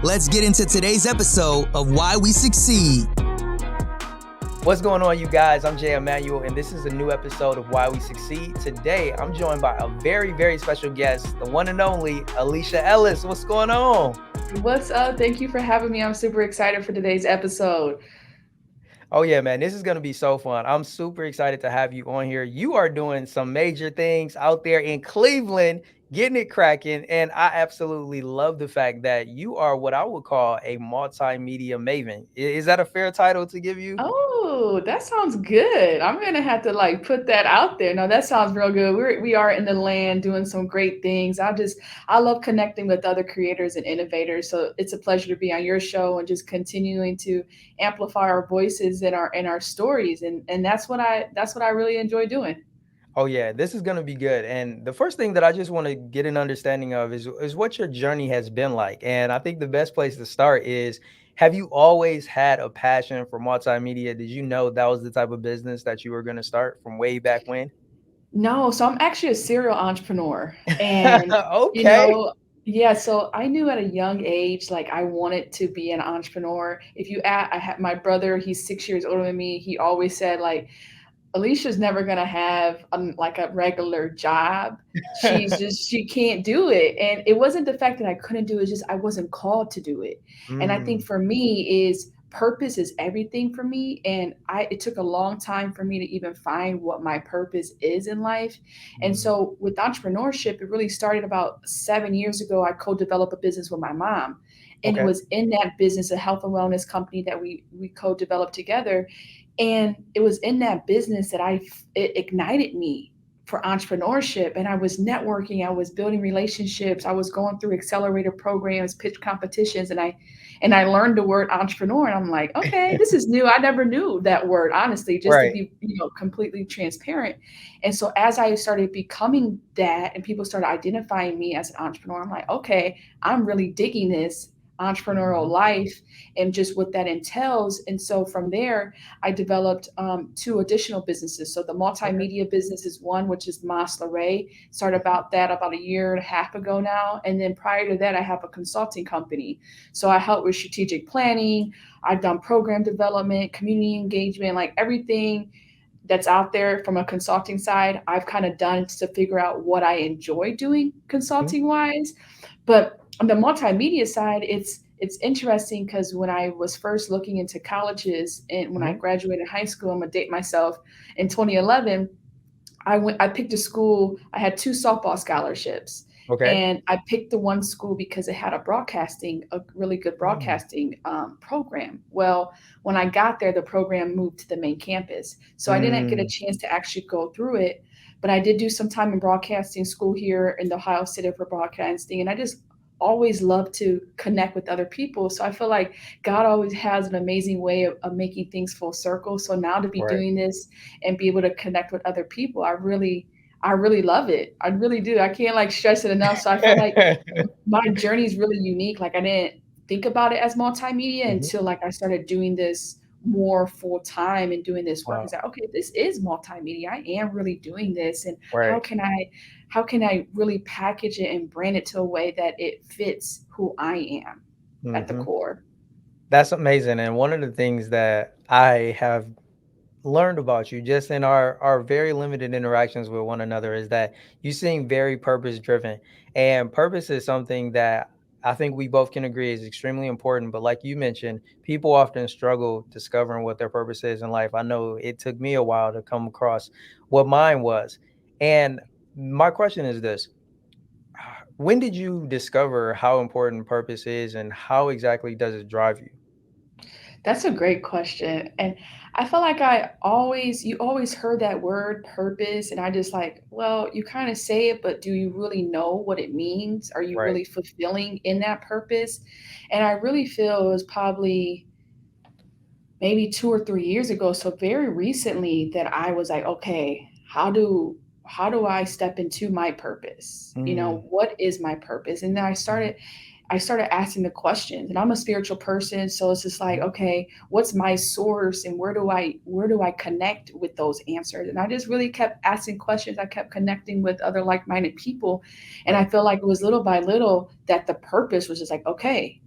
Let's get into today's episode of Why We Succeed. What's going on, you guys? I'm Immanuel, and this is a new episode of Why We Succeed. Today, I'm joined by a very, very special guest, the one and only Alysha Ellis. What's going on? What's up? Thank you for having me. I'm super excited for today's episode. Oh yeah, man, this is going to be so fun. I'm super excited to have you on here. You are doing some major things out there in Cleveland, getting it cracking. And I absolutely love the fact that you are what I would call a multimedia maven. Is that a fair title to give you? Oh, that sounds good. I'm gonna have to put that out there. No, that sounds real good. We are in the land doing some great things. I love connecting with other creators and innovators. So it's a pleasure to be on your show and just continuing to amplify our voices and our stories. And that's what I really enjoy doing. Oh yeah, this is gonna be good. And the first thing that I just want to get an understanding of is what your journey has been like. And I think the best place to start is, have you always had a passion for multimedia? Did you know that was the type of business that you were gonna start from way back when? No, so I'm actually a serial entrepreneur. And, you Okay. know, yeah, so I knew at a young age, I wanted to be an entrepreneur. If you ask, I had my brother, he's 6 years older than me. He always said, Alicia's never gonna have a regular job. She can't do it. And it wasn't the fact that I couldn't do it, it's just I wasn't called to do it. And I think Mm, for me is purpose is everything for me. And it took a long time for me to even find what my purpose is in life. And mm, so with entrepreneurship, it really started about 7 years ago. I co-developed a business with my mom. And it okay. was in that business, a health and wellness company that we co-developed together, and it was in that business that it ignited me for entrepreneurship. And I was networking, I was building relationships, I was going through accelerator programs, pitch competitions, and I learned the word entrepreneur. And I'm like, okay, this is new. I never knew that word, honestly, just to Right. be, completely transparent. And so as I started becoming that and people started identifying me as an entrepreneur, I'm like, okay, I'm really digging this entrepreneurial Mhm. life and just what that entails. And so from there, I developed two additional businesses. So the Okay. multimedia business is one, which is Mas Ray. Started about that about a year and a half ago now. And then prior to that, I have a consulting company. So I help with strategic planning. I've done program development, community engagement, like everything that's out there from a consulting side, I've kind of done to figure out what I enjoy doing Mhm. consulting wise. But on the multimedia side, it's interesting because when I was first looking into colleges and when I Mhm. graduated high school, I'm gonna date myself in 2011. I picked a school. I had two softball scholarships, Okay. and I picked the one school because it had a really good Mm, broadcasting program. Well, when I got there, the program moved to the main campus, so I didn't get a mm, chance to actually go through it. But I did do some time in broadcasting school here in the Ohio City for broadcasting, and I just always love to connect with other people. So I feel like God always has an amazing way of making things full circle. So now to be right. doing this and be able to connect with other people, I really love it. I really do. I can't stress it enough. So I feel like my journey is really unique. Like I didn't think about it as multimedia Mhm. until I started doing this more full time and doing this work. Is Wow. that okay? This is multimedia. I am really doing this, and how Right. can I, how can I really package it and brand it to a way that it fits who I am at the Mhm. core? That's amazing. And one of the things that I have learned about you just in our very limited interactions with one another is that you seem very purpose driven. And purpose is something that I think we both can agree is extremely important. But like you mentioned, people often struggle discovering what their purpose is in life. I know it took me a while to come across what mine was. And my question is this: when did you discover how important purpose is, and how exactly does it drive you? That's a great question. And I feel like you always heard that word purpose. And I just well, you kind of say it, but do you really know what it means? Are you Right. really fulfilling in that purpose? And I really feel it was probably maybe 2 or 3 years ago, so very recently, that I was like, okay, how do I step into my purpose? Mm, What is my purpose? And then I mhm, started I started asking the questions. And I'm a spiritual person, so it's just like, mhm. okay, what's my source and where do I connect with those answers? And I just really kept asking questions. I kept connecting with other like-minded people, and I Right. feel like it was little by little that the purpose was just like, okay,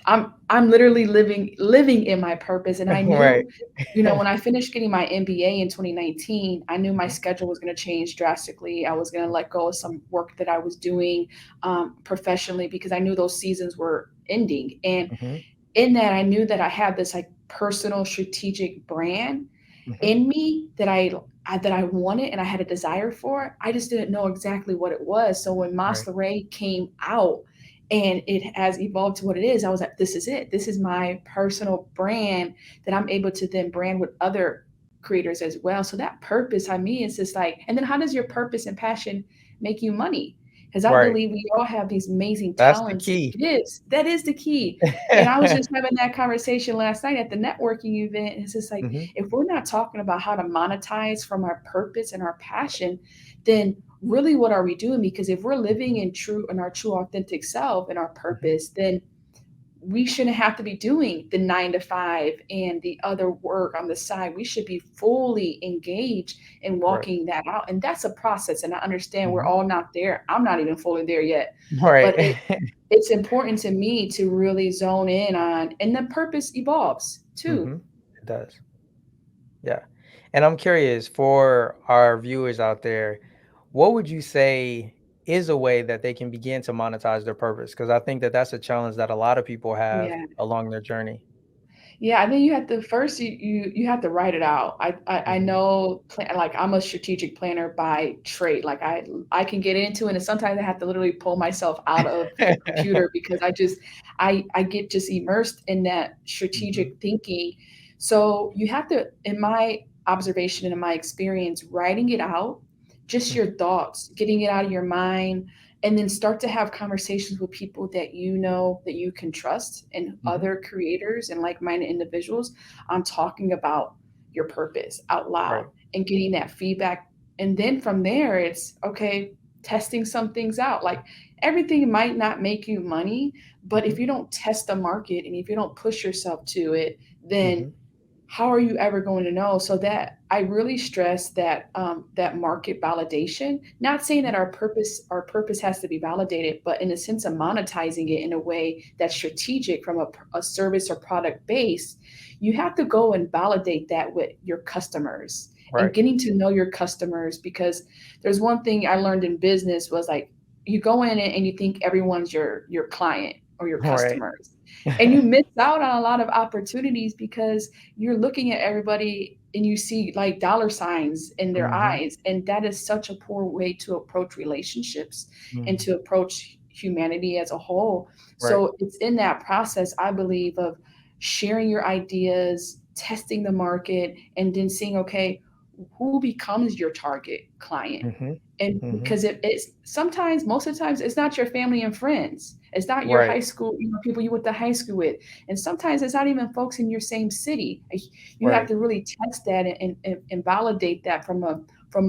I'm literally living in my purpose. And I Right. knew, when I finished getting my MBA in 2019, I knew my Mhm. schedule was going to change drastically. I was going to let go of some work that I was doing professionally, because I knew those seasons were ending. And Mhm. in that, I knew that I had this like personal strategic brand Mhm. in me that I wanted and I had a desire for. I just didn't know exactly what it was. So when Mas Right. came out and it has evolved to what it is, I was like, this is it. This is my personal brand that I'm able to then brand with other creators as well. So that purpose, I mean, it's just like, and then how does your purpose and passion make you money? Because I Right. believe we all have these amazing That's the talents and key. gifts. That is the key. And I was just having that conversation last night at the networking event. It's just like, Mhm. if we're not talking about how to monetize from our purpose and our passion, then really what are we doing? Because if we're living in our true authentic self and our Mhm. purpose, then we shouldn't have to be doing the 9 to 5 and the other work on the side. We should be fully engaged in Right. walking that out. And that's a process. And I understand we're Mhm. all not there. I'm not even fully there yet. But Right. it's important to me to really zone in on, and the purpose evolves too. Mhm. It does. Yeah. And I'm curious for our viewers out there, what would you say is a way that they can begin to monetize their purpose? Because I think that that's a challenge that a lot of people have Yeah. along their journey. Yeah, I think you have to first you have to write it out. I Mhm. know like I'm a strategic planner by trade. Like I can get into it, and sometimes I have to literally pull myself out of the computer because I get just immersed in that Mhm. strategic thinking. So you have to, in my observation and in my experience, writing it out, just your Mhm. thoughts, getting it out of your mind, and then start to have conversations with people that you know that you can trust and Mhm. other creators and like-minded individuals on talking about your purpose out loud Right. and getting that feedback. And then from there it's okay, testing some things out. Like, everything might not make you money, but if Mhm. you don't test the market and if you don't push yourself to it, then Mhm. how are you ever going to know? So that I really stress that that market validation. Not saying that our purpose has to be validated, but in a sense of monetizing it in a way that's strategic from a service or product base. You have to go and validate that with your customers and Right. getting to know your customers, because there's one thing I learned in business was like, you go in and you think everyone's your client or your Right. customers, and you miss out on a lot of opportunities because you're looking at everybody and you see like dollar signs in their Mhm. eyes, and that is such a poor way to approach relationships and Mhm. to approach humanity as a whole. Right. So it's in that process, I believe, of sharing your ideas, testing the market, and then seeing, okay, who becomes your target client. Mhm. And Mhm. because it's sometimes, most of the times, it's not your family and friends, it's not your Right. high school, people you went to high school with, and sometimes it's not even folks in your same city. You have Right. to really test that and validate that from a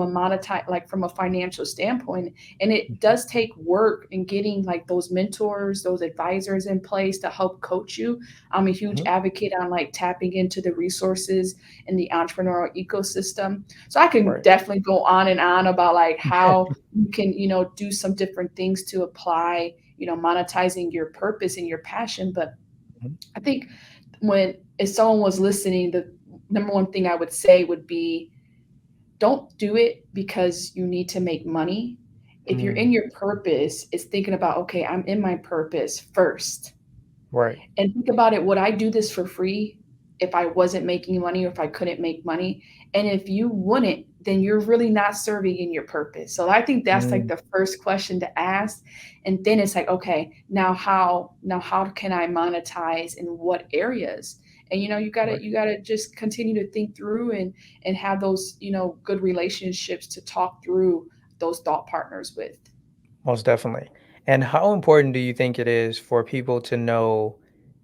monetize, like from a financial standpoint. And it Mhm. does take work in getting like those mentors, those advisors in place to help coach you. I'm a huge Mhm. advocate on like tapping into the resources in the entrepreneurial ecosystem. So I can Right. definitely go on and on about like how you can, do some different things to apply, monetizing your purpose and your passion. But Mhm. I think, when if someone was listening, the number one thing I would say would be, don't do it because you need to make money. If you're in Mm. your purpose, it's thinking about, okay, I'm in my purpose first. Right. And think about it, would I do this for free if I wasn't making money or if I couldn't make money? And if you wouldn't, then you're really not serving in your purpose. So I think that's like Mm. the first question to ask. And then it's like, okay, now how can I monetize, in what areas? And you gotta Right. you gotta just continue to think through and have those, good relationships to talk through those thought partners with. Most definitely. And how important do you think it is for people to know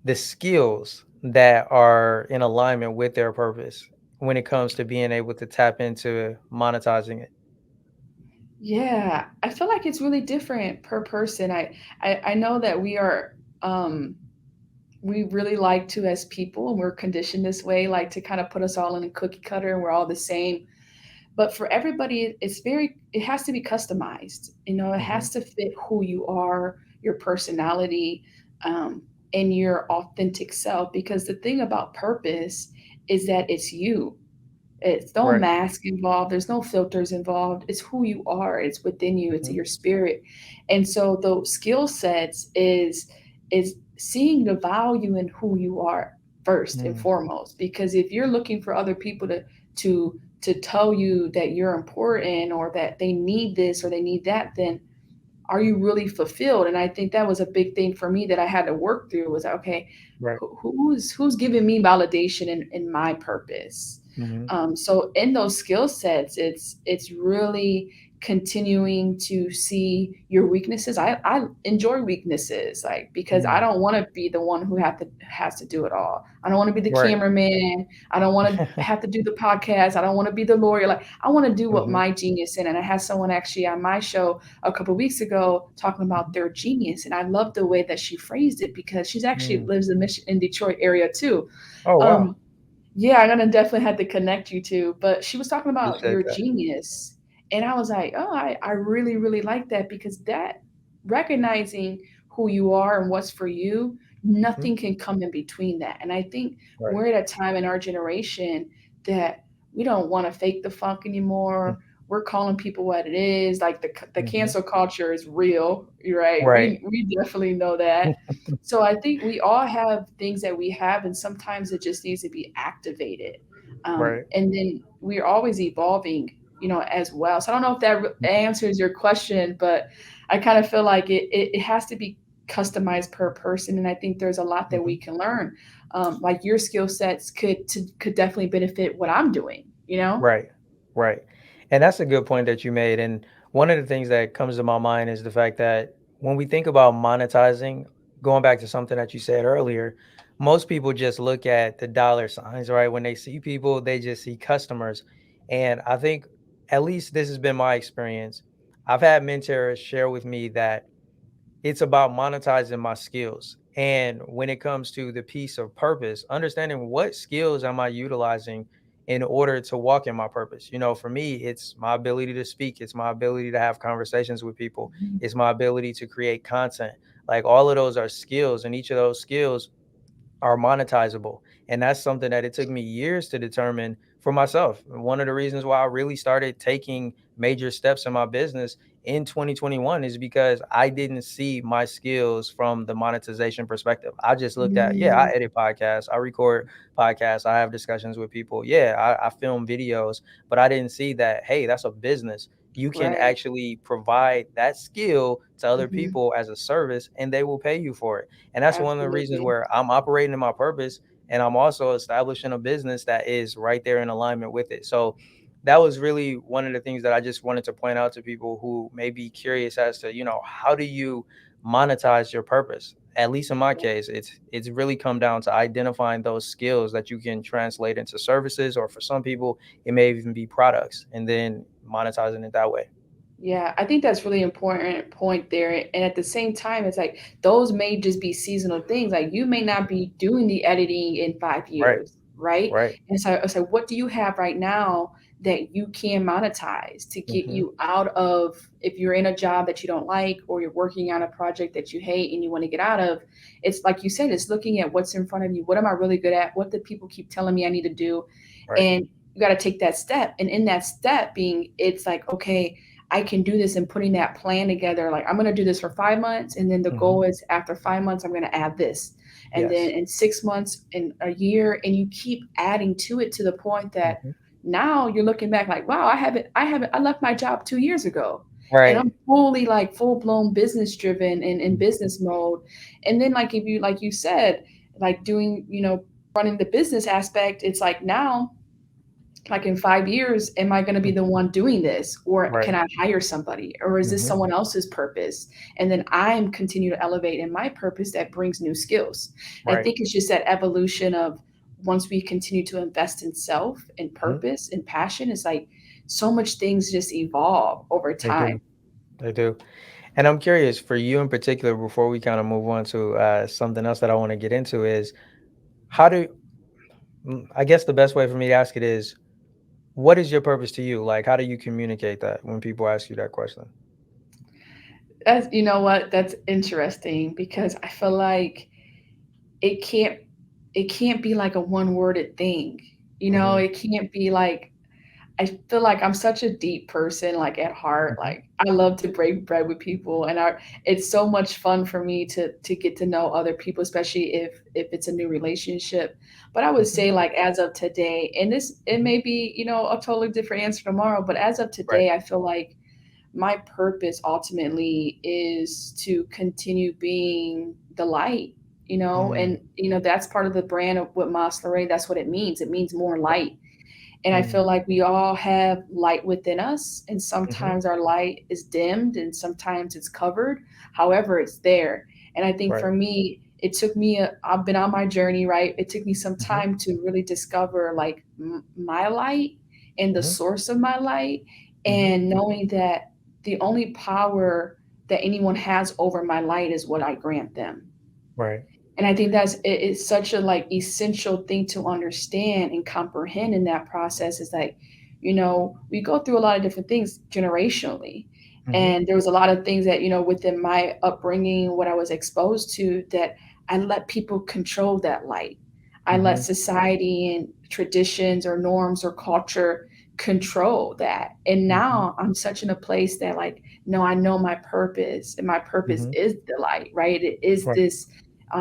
the skills that are in alignment with their purpose when it comes to being able to tap into monetizing it? Yeah, I feel like it's really different per person. I know that um we really like to, as people, and we're conditioned this way, like to kind of put us all in a cookie cutter and we're all the same. But for everybody, it has to be customized. It Mhm. has to fit who you are, your personality. in your authentic self, because the thing about purpose is that it's you. It's no Right. mask involved. There's no filters involved. It's who you are. It's within you. It's Hmm. your spirit. And so the skill sets is seeing the value in who you are first and Mm. foremost. Because if you're looking for other people to to tell you that you're important or that they need this or they need that, then are you really fulfilled? And I think that was a big thing for me that I had to work through was, okay, Right. who's giving me validation in my purpose. Hmm. So in those skill sets, it's really continuing to see your weaknesses. I enjoy weaknesses, like, because I Mm. don't want to be the one who has to do it all. I don't want to be the Right. cameraman. I don't want to have to do the podcast. I don't want to be the lawyer. Like, I want to do what Hmm. my genius in. And I had someone actually on my show a couple of weeks ago talking about their genius, and I love the way that she phrased it because she's actually Mm. lives in Detroit area too. Oh, wow. Um, yeah, I'm gonna definitely have to connect you to. But she was talking about Appreciate your that. genius, and I was like, oh, I really really like that, because that recognizing who you are and what's for you, Hmm. nothing can come in between that. And I think Right. we're at a time in our generation that we don't want to fake the funk anymore. We're calling people what it is. Like the Hmm. cancel culture is real, right? Right. We definitely know that. So I think we all have things that we have, and sometimes it just needs to be activated. Right. And then we're always evolving, as well. So I don't know if that answers your question, but I kind of feel like it has to be customized per person, and I think there's a lot that we Hmm. can learn. Like your skill sets could definitely benefit what I'm doing. You know. Right. Right. And that's a good point that you made. And one of the things that comes to my mind is the fact that when we think about monetizing, going back to something that you said earlier, most people just look at the dollar signs, right? When they see people, they just see customers. And I think, at least this has been my experience, I've had mentors share with me that it's about monetizing my skills. And when it comes to the piece of purpose, understanding what skills am I utilizing in order to walk in my purpose. For me, it's my ability to speak, it's my ability to have conversations with people, Mhm. it's my ability to create content. Like, all of those are skills, and each of those skills are monetizable. And that's something that it took me years to determine for myself. And one of the reasons why I really started taking major steps in my business in 2021 is because I didn't see my skills from the monetization perspective. I just looked at, yeah, I Mm, edit podcasts, I record podcasts, I have discussions with people. Yeah, I film videos, but I didn't see that, hey, that's a business. You can right. actually provide that skill to other Hmm. people as a service, and they will pay you for it. And that's one of the reasons Absolutely. where I'm operating in my purpose, and I'm also establishing a business that is right there in alignment with it. So that was really one of the things that I just wanted to point out to people who may be curious as to, how do you monetize your purpose? At least in my case, it's really come down to identifying those skills that you can translate into services, or for some people, it may even be products, and then monetizing it that way. Yeah, I think that's really important point there. And at the same time, it's like those may just be seasonal things. Like you may not be doing the editing in five Right. years, right? Right. And so it's like, what do you have right now that you can monetize to get Hmm. you out of, if you're in a job that you don't like or you're working on a project that you hate and you want to get out of? It's like you said, it's looking at what's in front of you. What am I really good at? What do people keep telling me I need to do? Right. And you got to take that step. And in that step being, it's like, okay, I can do this, and putting that plan together. Like, I'm going to do this for 5 months. And then the Hmm. goal is after 5 months, I'm going to add this. And then Yes. in 6 months, in a year, and you keep adding to it to the point that Hmm. now you're looking back like, wow, I left my job 2 years ago. And Right. I'm fully like full blown business driven and in Mhm. business mode. And then like if you like you said, like doing, running the business aspect, it's like now like in 5 years, am I going to be the one doing this, or Right. can I hire somebody, or is this Mhm. someone else's purpose? And then I'm continue to elevate in my purpose that brings new skills. And I Right. think it's just that evolution of once we continue to invest in self and Mhm. purpose and passion, it's like so much things just evolve over They time. do. They do. And I'm curious for you in particular, before we kind of move on to something else that I want to get into, is how do, I guess the best way for me to ask it is, what is your purpose to you? Like, how do you communicate that when people ask you that question? That's, you know what, that's interesting, because I feel like it can't it can't be like a one worded thing. You know, Mhm. it can't be like, I feel like I'm such a deep person, like at heart. Mhm. Like I love to break bread with people, and it's so much fun for me to get to know other people, especially if it's a new relationship. But I would Mhm. say, like as of today, and this it Mhm. may be, a totally different answer tomorrow, but as of Right. today, I feel like my purpose ultimately is to continue being the light, Mm. and that's part of the brand of what Masleray, that's what it means. It means more Right. light. And I Mm. feel like we all have light within us, and Mhm. sometimes our light is dimmed and sometimes it's covered. However, it's there. And I think Right. for me, it took me, I've been on my journey, right? It took me some Mhm. time to really discover like my light and the Mhm. source of my light, Mhm. and knowing that the only power that anyone has over my light is what I grant them. Right. And I think it's such a like essential thing to understand and comprehend in that process, is like, we go through a lot of different things generationally. Mhm. And there was a lot of things that, within my upbringing, what I was exposed to, that I let people control that light. I let Mhm. society and traditions or norms or culture control that. And Mhm. now I'm such in a place that, like, no, I know my purpose, and my purpose Mhm. is the light, right? It is Right.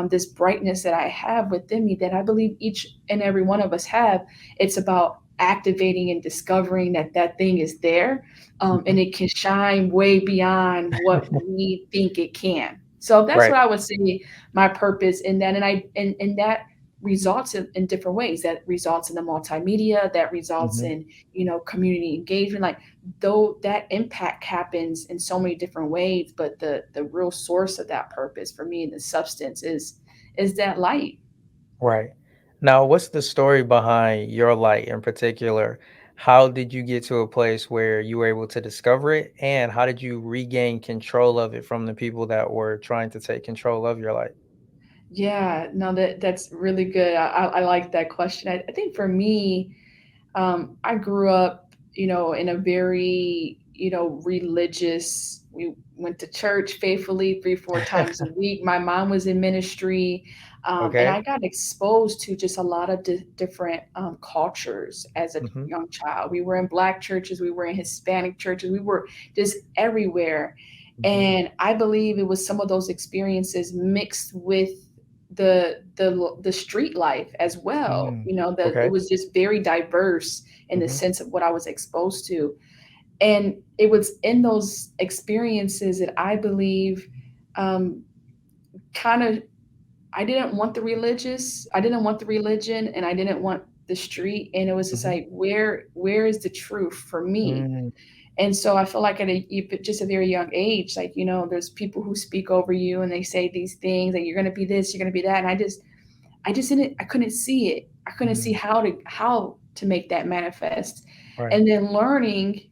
this brightness that I have within me, that I believe each and every one of us have. It's about activating and discovering that that thing is there, and Mhm. it can shine way beyond what we think it can. So that's Right. what I would say my purpose in that, and that results in different ways. That results in the multimedia. That results Mhm. in community engagement. Like, though that impact happens in so many different ways, but the real source of that purpose for me, and the substance, is that light. Right. Now, what's the story behind your light in particular? How did you get to a place where you were able to discover it, and how did you regain control of it from the people that were trying to take control of your light? Yeah, no, that's really good. I like that question. I think for me, I grew up, in a very, religious. We went to church faithfully 3, 4 times a week. My mom was in ministry, and Okay. I got exposed to just a lot of different cultures as a Mhm. young child. We were in Black churches, we were in Hispanic churches, we were just everywhere. Mhm. And I believe it was some of those experiences mixed with the street life as well. Mm. That it Okay. was just very diverse in the Mhm. sense of what I was exposed to. And it was in those experiences that I believe, um, kind of, I didn't want the religion, and I didn't want the street. And it was just Mhm. like, where is the truth for me? Mm. And so I feel like at just a very young age, like, there's people who speak over you, and they say these things, like, you're going to be this, you're going to be that. And I couldn't see it. I couldn't see Mm. how to make that manifest. Right. And then learning,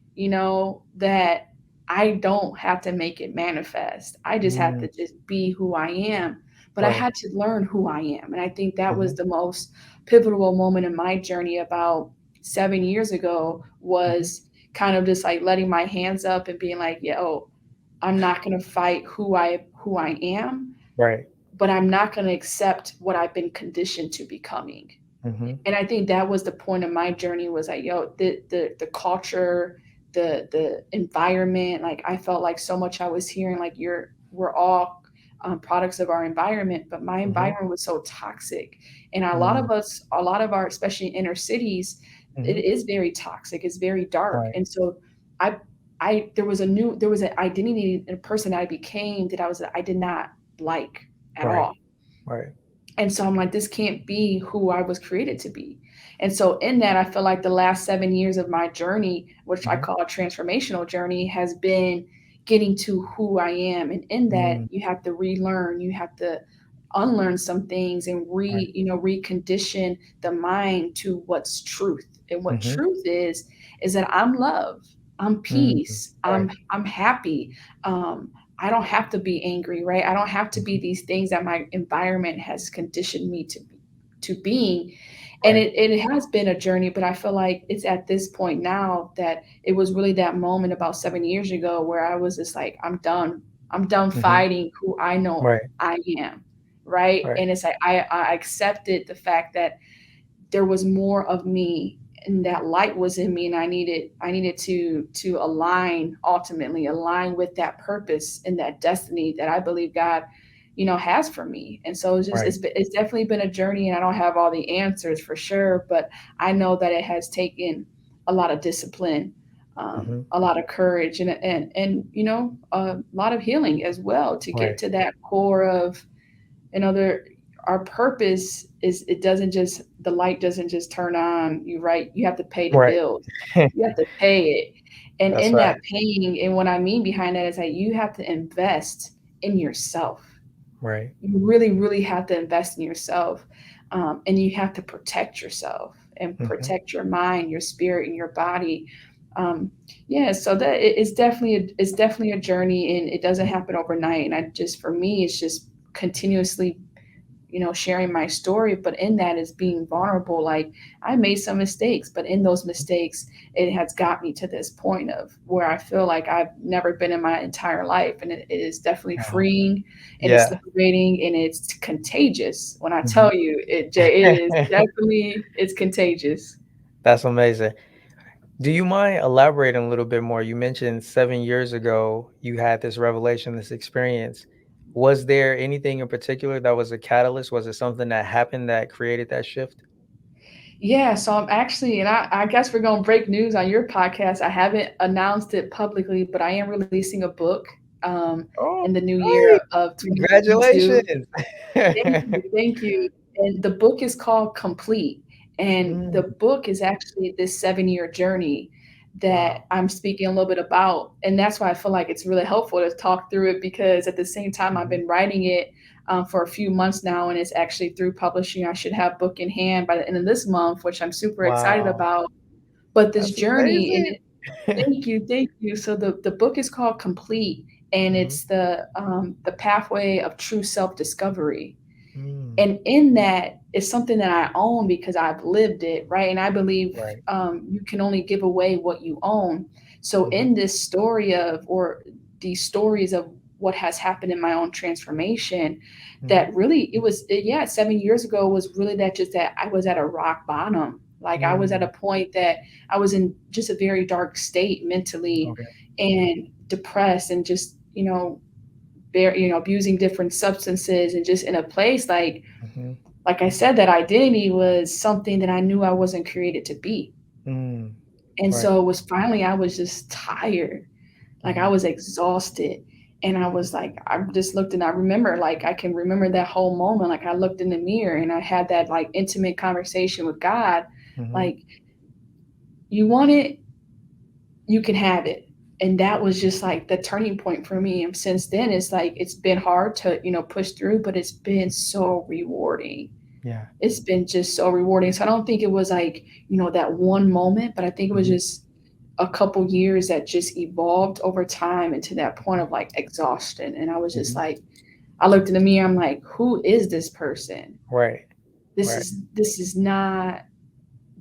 that I don't have to make it manifest. I just have Mm. to just be who I am. But I Right. had to learn who I am. And I think that was Mhm. the most pivotal moment in my journey about 7 years ago, Mhm. was kind of just like letting my hands up and being like, yo, I'm not gonna fight who I am, Right. but I'm not going to accept what I've been conditioned to becoming. Mhm. And I think that was the point of my journey, was like, yo, the culture, the environment, like I felt like so much I was hearing, like, we're all products of our environment, but my Mhm. environment was so toxic. And Mm. a lot of our, especially inner cities, it Mhm. is very toxic. It's very dark. Right. And so I, there was an identity and a person I became that I did not like at Right. all. Right. And so I'm like, this can't be who I was created to be. And so in that, I feel like the last 7 years of my journey, which I Mhm. call a transformational journey, has been getting to who I am. And in that, Mm. you have to relearn, you have to unlearn some things, and Right. recondition the mind to what's truth. And what Mhm. truth is that I'm love, I'm Mm. peace, Right. I'm happy. Um, I don't have to be angry, right? I don't have to be Mhm. these things that my environment has conditioned me to being. And Right. it has been a journey, but I feel like it's at this point now that it was really that moment about 7 years ago where I was just like, I'm done. I'm done Mhm. fighting who I know Right. I am. right? Right. And it's like I accepted the fact that there was more of me and that light was in me, and I needed to ultimately align with that purpose and that destiny that I believe God, has for me. And so Right. it's definitely been a journey, and I don't have all the answers for sure, but I know that it has taken a lot of discipline, Hmm. a lot of courage, and a lot of healing as well to get Right. to that core of, there our purpose is, it doesn't just, the light doesn't just turn on, right? You have to pay the Right. bills, you have to pay it. And That's in right. that paying, and what I mean behind that is that you have to invest in yourself. Right. You really, really have to invest in yourself. And you have to protect yourself and Hmm. protect your mind, your spirit, and your body. um, yeah, so it's definitely a journey, and it doesn't happen overnight. And I just, for me, it's just continuously, sharing my story, but in that is being vulnerable. Like, I made some mistakes, but in those mistakes, it has got me to this point of where I feel like I've never been in my entire life. And it is definitely Yeah. freeing, and it's Yeah. liberating, and it's contagious. When I Hmm. tell you, it is definitely, it's contagious. That's amazing. Do you mind elaborating a little bit more? You mentioned 7 years ago you had this revelation, this experience. Was there anything in particular that was a catalyst? Was it something that happened that created that shift? Yeah, so I'm actually, and I guess we're going to break news on your podcast. I haven't announced it publicly, but I am releasing a book, Oh, in the new year great. of 2022. Congratulations. Thank you, thank you. And the book is called Complete, and Mm, the book is actually this 7-year journey that wow. I'm speaking a little bit about, and that's why I feel like it's really helpful to talk through it, because at the same time I've Mhm. been writing it, for a few months now, and it's actually through publishing. I should have book in hand by the end of this month, which I'm super excited Wow. about. But this That's journey, and amazing. thank you, thank you. So the book is called Complete, and Mhm. it's the pathway of true self discovery. Mm, And in that is something that I own because I've lived it, right? And I believe, right. you can only give away what you own. So Mhm. in this story of, or these stories of what has happened in my own transformation, Mhm. that really, yeah, 7 years ago was really that, just that I was at a rock bottom. Like, I was at a Mm, point that I was in just a very dark state mentally, okay. and depressed, and just, abusing different substances, and just in a place Mhm. like I said, that identity was something that I knew I wasn't created to be. Mm, And right. so it was finally, I was just tired. Like, I Mhm. was exhausted. And I was like, I just looked, and I remember, like, I can remember that whole moment. Like, I looked in the mirror, and I had that, like, intimate conversation with God. Mhm. Like, you want it, you can have it. And that was just like the turning point for me. And since then, it's like, it's been hard to, push through, but it's been so rewarding. Yeah. It's been just so rewarding. So I don't think it was like, that one moment, but I think it was Mhm. just a couple years that just evolved over time into that point Mhm. of, like, exhaustion. And I was just Mhm. like, I looked in the mirror, I'm like, who is this person? Right. This Right. is this is not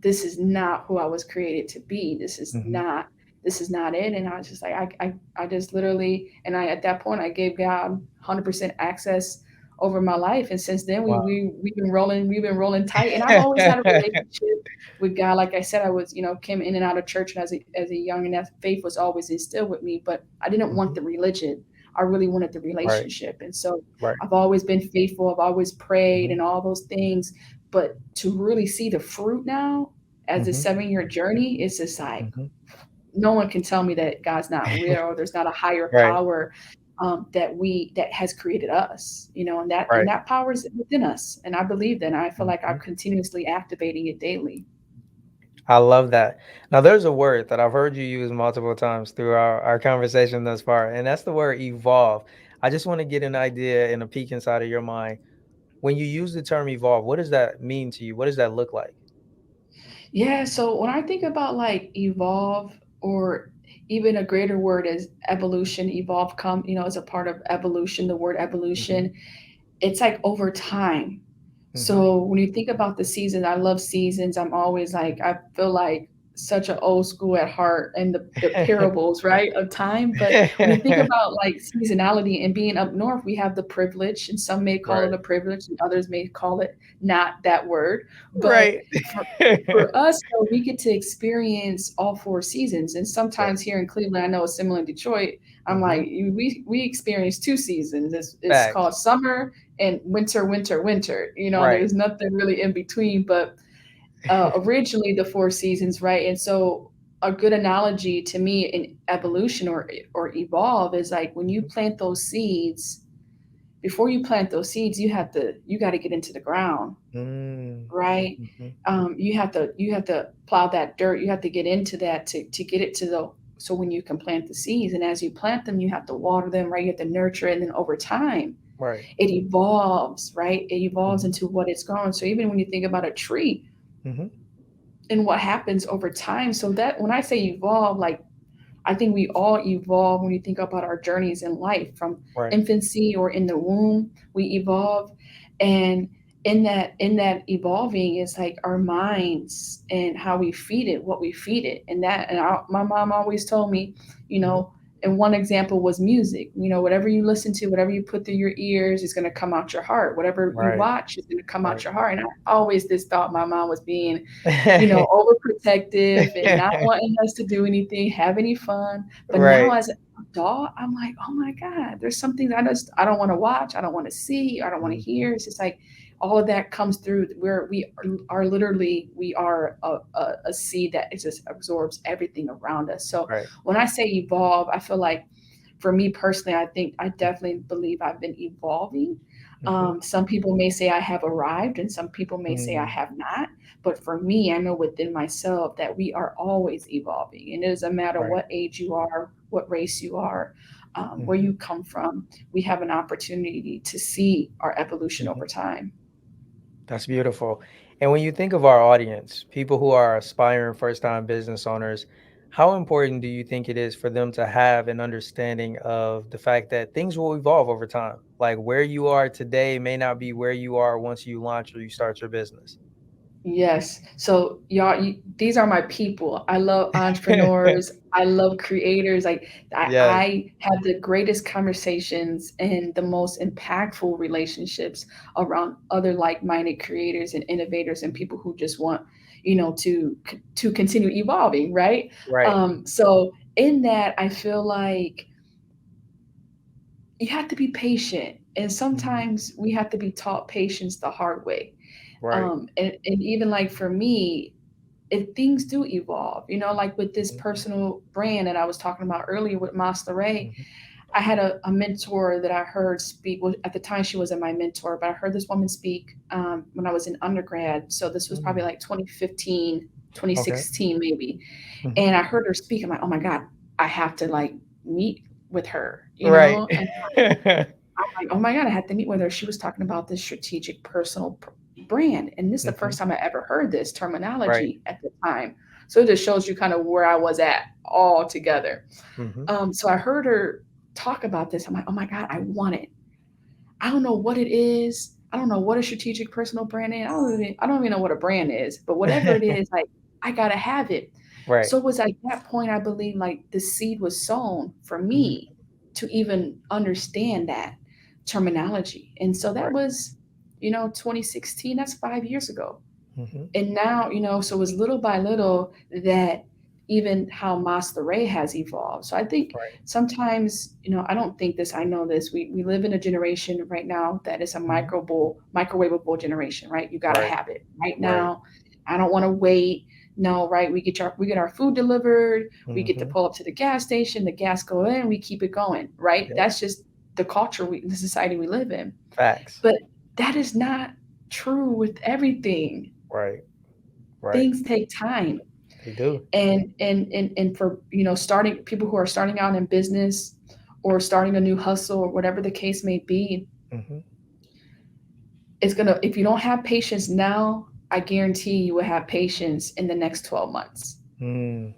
this is not who I was created to be. Mhm. This is not it. And I was just like, I just literally, and at that point, I gave God 100% access over my life. And since then, Wow. we've been rolling tight. And I've always had a relationship with God. Like I said, I was, came in and out of church as a young, and that faith was always instilled with me, but I didn't want Mhm. the religion. I really wanted the Right. relationship. And so Right. I've always been faithful. I've always prayed Mhm. and all those things. But to really see the fruit now, as a Mhm. 7-year journey, it's just like, Mhm. no one can tell me that God's not real, or there's not a higher Right. power, that has created us, and Right. that power is within us. And I believe that. And I feel like I'm Mhm. continuously activating it daily. I love that. Now, there's a word that I've heard you use multiple times through our conversation thus far, and that's the word evolve. I just want to get an idea and a peek inside of your mind. When you use the term evolve, what does that mean to you? What does that look like? Yeah. So when I think about, like, evolve, or even a greater word is evolution, evolve is a part of evolution, the word Mhm. evolution. It's like over time. Mhm. So when you think about the season, I love seasons. I'm always like, I feel like such an old school at heart and the parables, right, of time. But when you think about like seasonality and being up north, we have the privilege, and some may call Right. it a privilege, and others may call it not that word. But Right. for us, though, we get to experience all four seasons. And Yes. sometimes here in Cleveland, I know it's similar in Detroit. I'm Hmm. like, we experience two seasons. It's Facts. called summer and winter, winter, winter. Right. There's nothing really in between. But originally, the four seasons, right? And so, a good analogy to me in evolution or evolve is like when you Mhm. plant those seeds. Before you plant those seeds, you got to get into the ground, Mm. right? Mhm. You have to plow that dirt. You have to get into that to get it to the so when you can plant the seeds, and as you plant them, you have to water them, right? You have to nurture it, and then over time, Right. it evolves, right? It evolves Mhm. into what it's growing. So even when you think about a tree Mhm. and what happens over time, so that when I say evolve, like I think we all evolve when you think about our journeys in life from Right. infancy or in the womb, we evolve. And in that evolving is like our minds and how we feed it, what we feed it. My mom always told me, you Mhm. know, and one example was music. Whatever you listen to, whatever you put through your ears is going to come out your heart. Whatever you Right. watch is going to come out Right. your heart. And I always just thought my mom was being overprotective and not wanting us to do anything, have any fun. But now Right. as an adult, I'm like, oh my God, there's something that I don't want to watch, I don't want to see, I don't want to Mhm. hear. It's just like all of that comes through where are literally we are a seed that it just absorbs everything around us. So Right. when I say evolve, I feel like for me personally, I think I definitely believe I've been evolving. Mhm. Some people may say I have arrived, and some people may say I Mm. have not. But for me, I know within myself that we are always evolving. And it doesn't matter Right. what age you are, what race you are, where Mhm. you come from, we have an opportunity to see our evolution Mhm. over time. That's beautiful. And when you think of our audience, people who are aspiring first-time business owners, how important do you think it is for them to have an understanding of the fact that things will evolve over time? Like where you are today may not be where you are once you launch or you start your business. Yes. So y'all, these are my people. I love entrepreneurs. I love creators. Like Yes. I have the greatest conversations and the most impactful relationships around other like-minded creators and innovators and people who just want, to continue evolving, right? Right. So in that, I feel like you have to be patient, and Mhm. sometimes we have to be taught patience the hard way. Right. And even like for me, if things do evolve, like with this Mhm. personal brand that I was talking about earlier with Master Ray, Mhm. I had a mentor that I heard speak. Well, at the time, she wasn't my mentor, but I heard this woman speak when I was in undergrad. So this was probably Mm. like 2015, twenty Okay. sixteen, maybe. Mhm. And I heard her speak. I'm like, oh my God, I have to like meet with her, Right. And I'm like, oh my God, I had to meet with her. She was talking about this strategic personal brand. And this is the Mhm. first time I ever heard this Right. terminology at the time. So it just shows you kind of where I was at all together. Mhm. So I heard her talk about this. I'm like, oh my God, I want it. I don't know what it is. I don't know what a strategic personal brand is. I don't even know what a brand is, but whatever it is, like I gotta have it. Right. So it was at that point I believe like the seed was sown for Mhm. me to even understand that terminology. And so that Right. was, 2016, that's 5 years ago. Mhm. And now, so it was little by little that even how Master Ray has evolved. So I think Right. sometimes, I don't think this, I know this. We live in a generation right now that is a Mhm. microwavable generation, right? You gotta Right. have it right Right. now. I don't want to wait. No, right? We get our food delivered, we get to Mhm. pull up to the gas station, the gas go in, we keep it going, right? Yep. That's just the society we live in. Facts. But that is not true with everything. Right. Right. Things take time. They do. And for starting people who are starting out in business or starting a new hustle or whatever the case may be, Mhm. it's gonna if you don't have patience now, I guarantee you will have patience in the next 12 months. Mm.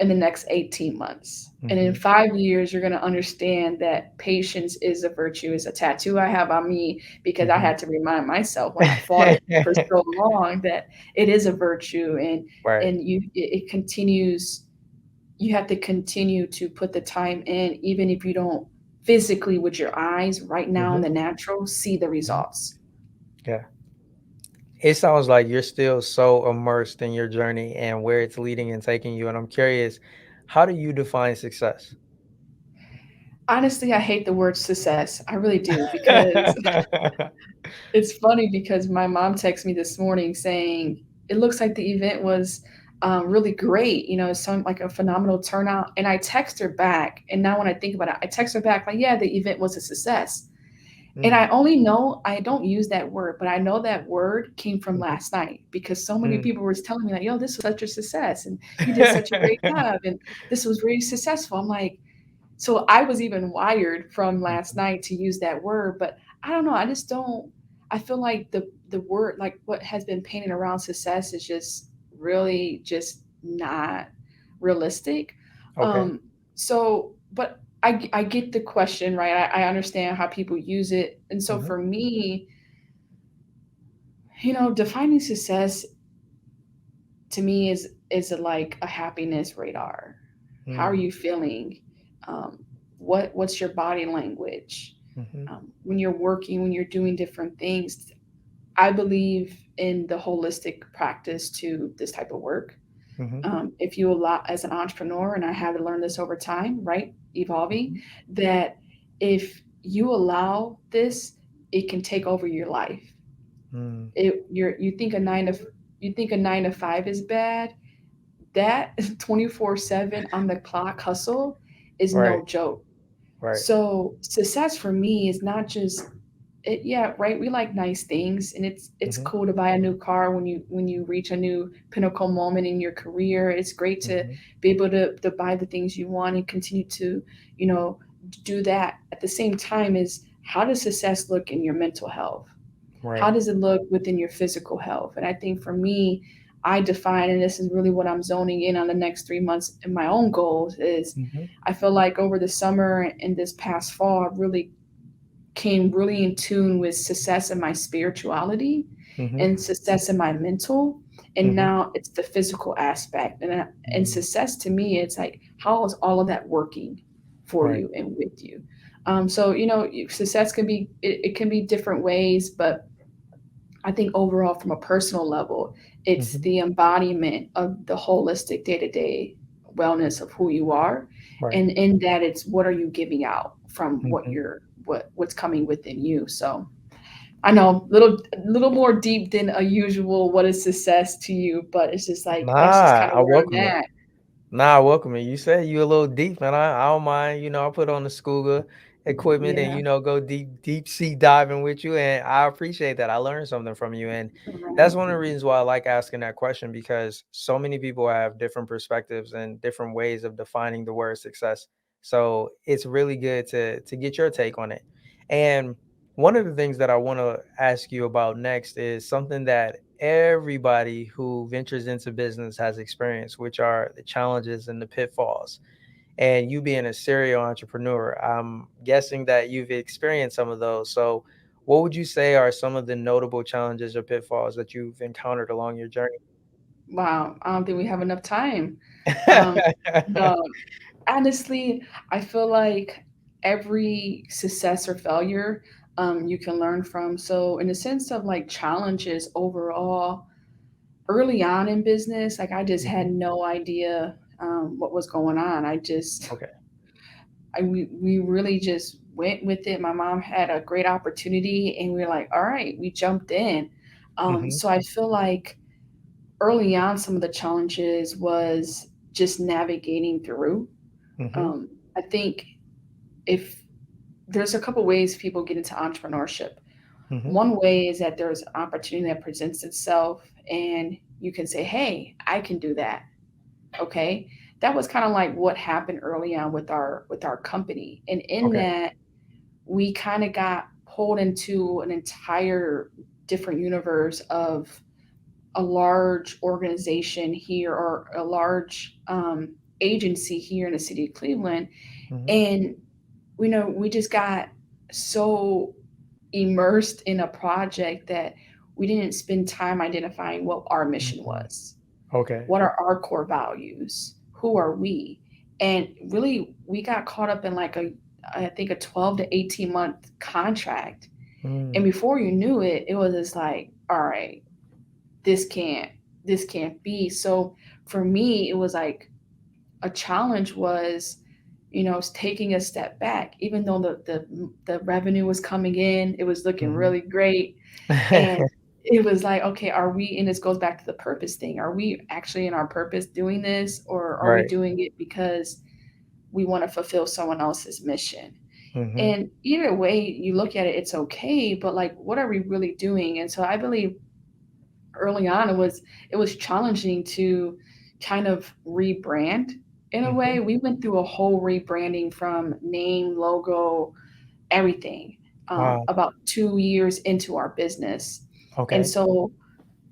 in the next 18 months. And in Mhm. 5 years, you're going to understand that patience is a virtue. It's a tattoo I have on me because I Mhm. had to remind myself when I fought it for so long that it is a virtue, Right. and it continues. You have to continue to put the time in, even if you don't physically with your eyes right now in Mhm. the natural see the Mhm. results. Yeah. It sounds like you're still so immersed in your journey and where it's leading and taking you, and I'm curious, how do you define success? Honestly, I hate the word success. I really do, because it's funny because my mom texted me this morning saying it looks like the event was really great. You know, it sounded like a phenomenal turnout. And I text her back. And now when I think about it, I text her back like, yeah, the event was a success. And Mm, I only know I don't use that word, but I know that word came from mhm, last night because so many mm. people were telling me like, yo, this was such a success and you did such a great job and this was really successful. I'm like, so I was even wired from last Mhm. night to use that word, but I don't know. I just don't. I feel like the word, like what has been painted around success, is just really just not realistic. Okay. So, but I get the question, right? I understand how people use it, and so Mhm, for me, defining success to me is like a happiness radar. How are mm, you feeling? Um, what's your body language? mhm, When you're working, when you're doing different things. I believe in the holistic practice to this type of work. mhm, If you allow, as an entrepreneur, and I had to learn this over time, right? Evolving, mhm, that if you allow this, it can take over your life. mm. You think a 9 to 5 is bad. That 24/7 on the clock hustle is Right, no joke. right. So success for me is not just it, yeah, right. We like nice things, and it's Mhm, cool to buy a new car when you reach a new pinnacle moment in your career. It's great to mhm. be able to buy the things you want and continue to, you know, do that. At the same time, is how does success look in your mental health? How Right. does it look within your physical health? And I think for me, I define, and this is really what I'm zoning in on the next 3 months and my own goals is Mhm, I feel like over the summer and this past fall, I really came really in tune with success in my spirituality mhm, and success in my mental. And mhm, now it's the physical aspect. And mm. success to me, it's like, how is all of that working for Right. you and with you? So, success can be, it can be different ways, but I think overall, from a personal level, it's Mhm, the embodiment of the holistic day to day wellness of who you are, right. and in that, it's what are you giving out from Mhm. what's coming within you. So I know little more deep than a usual. What is success to you? But it's just like that's just Nah, kind of I where welcome I'm it. at. Nah, welcome it. You said you a little deep, and I don't mind. I put on the scuba equipment and Yeah, go deep sea diving with you, and I appreciate that. I learned something from you, and that's right. one of the reasons why I like asking that question because so many people have different perspectives and different ways of defining the word success. So it's really good to get your take on it. And one of the things that I want to ask you about next is something that everybody who ventures into business has experienced, which are the challenges and the pitfalls. And you being a serial entrepreneur, I'm guessing that you've experienced some of those. So, what would you say are some of the notable challenges or pitfalls that you've encountered along your journey? Wow, I don't think we have enough time. Um, no, honestly, I feel like every success or failure you can learn from. So, in the sense of like challenges overall, early on in business, like I just Mhm. had no idea what was going on. Okay. We really just went with it. My mom had a great opportunity, and we were like, all right, we jumped in. Mhm. So I feel like early on, some of the challenges was just navigating through. Mhm. Um, I think if there's a couple ways people get into entrepreneurship. Mhm. One way is that there's an opportunity that presents itself, and you can say, "Hey, I can do that." Okay, that was kind of like what happened early on with our company, and in Okay. that we kind of got pulled into an entire different universe of a large organization here or a large agency here in the city of Cleveland. Mhm. And we just got so immersed in a project that we didn't spend time identifying what our mission Mhm. was. Okay. What are our core values? Who are we? And really, we got caught up in like I think a 12 to 18-month contract. And Mm. before you knew it, it was just like, all right, this can't, this can't be. So for me, it was like a challenge was, taking a step back, even though the revenue was coming in, it was looking Mhm. really great. And it was like, okay, are we, and this goes back to the purpose thing. Are we actually in our purpose doing this, or are we Right. doing it because we want to fulfill someone else's mission? Mhm. And either way you look at it, it's okay, but like, what are we really doing? And so I believe early on it was challenging to kind of rebrand in a Mhm. way. We went through a whole rebranding from name, logo, everything, Wow. about 2 years into our business. And Okay. so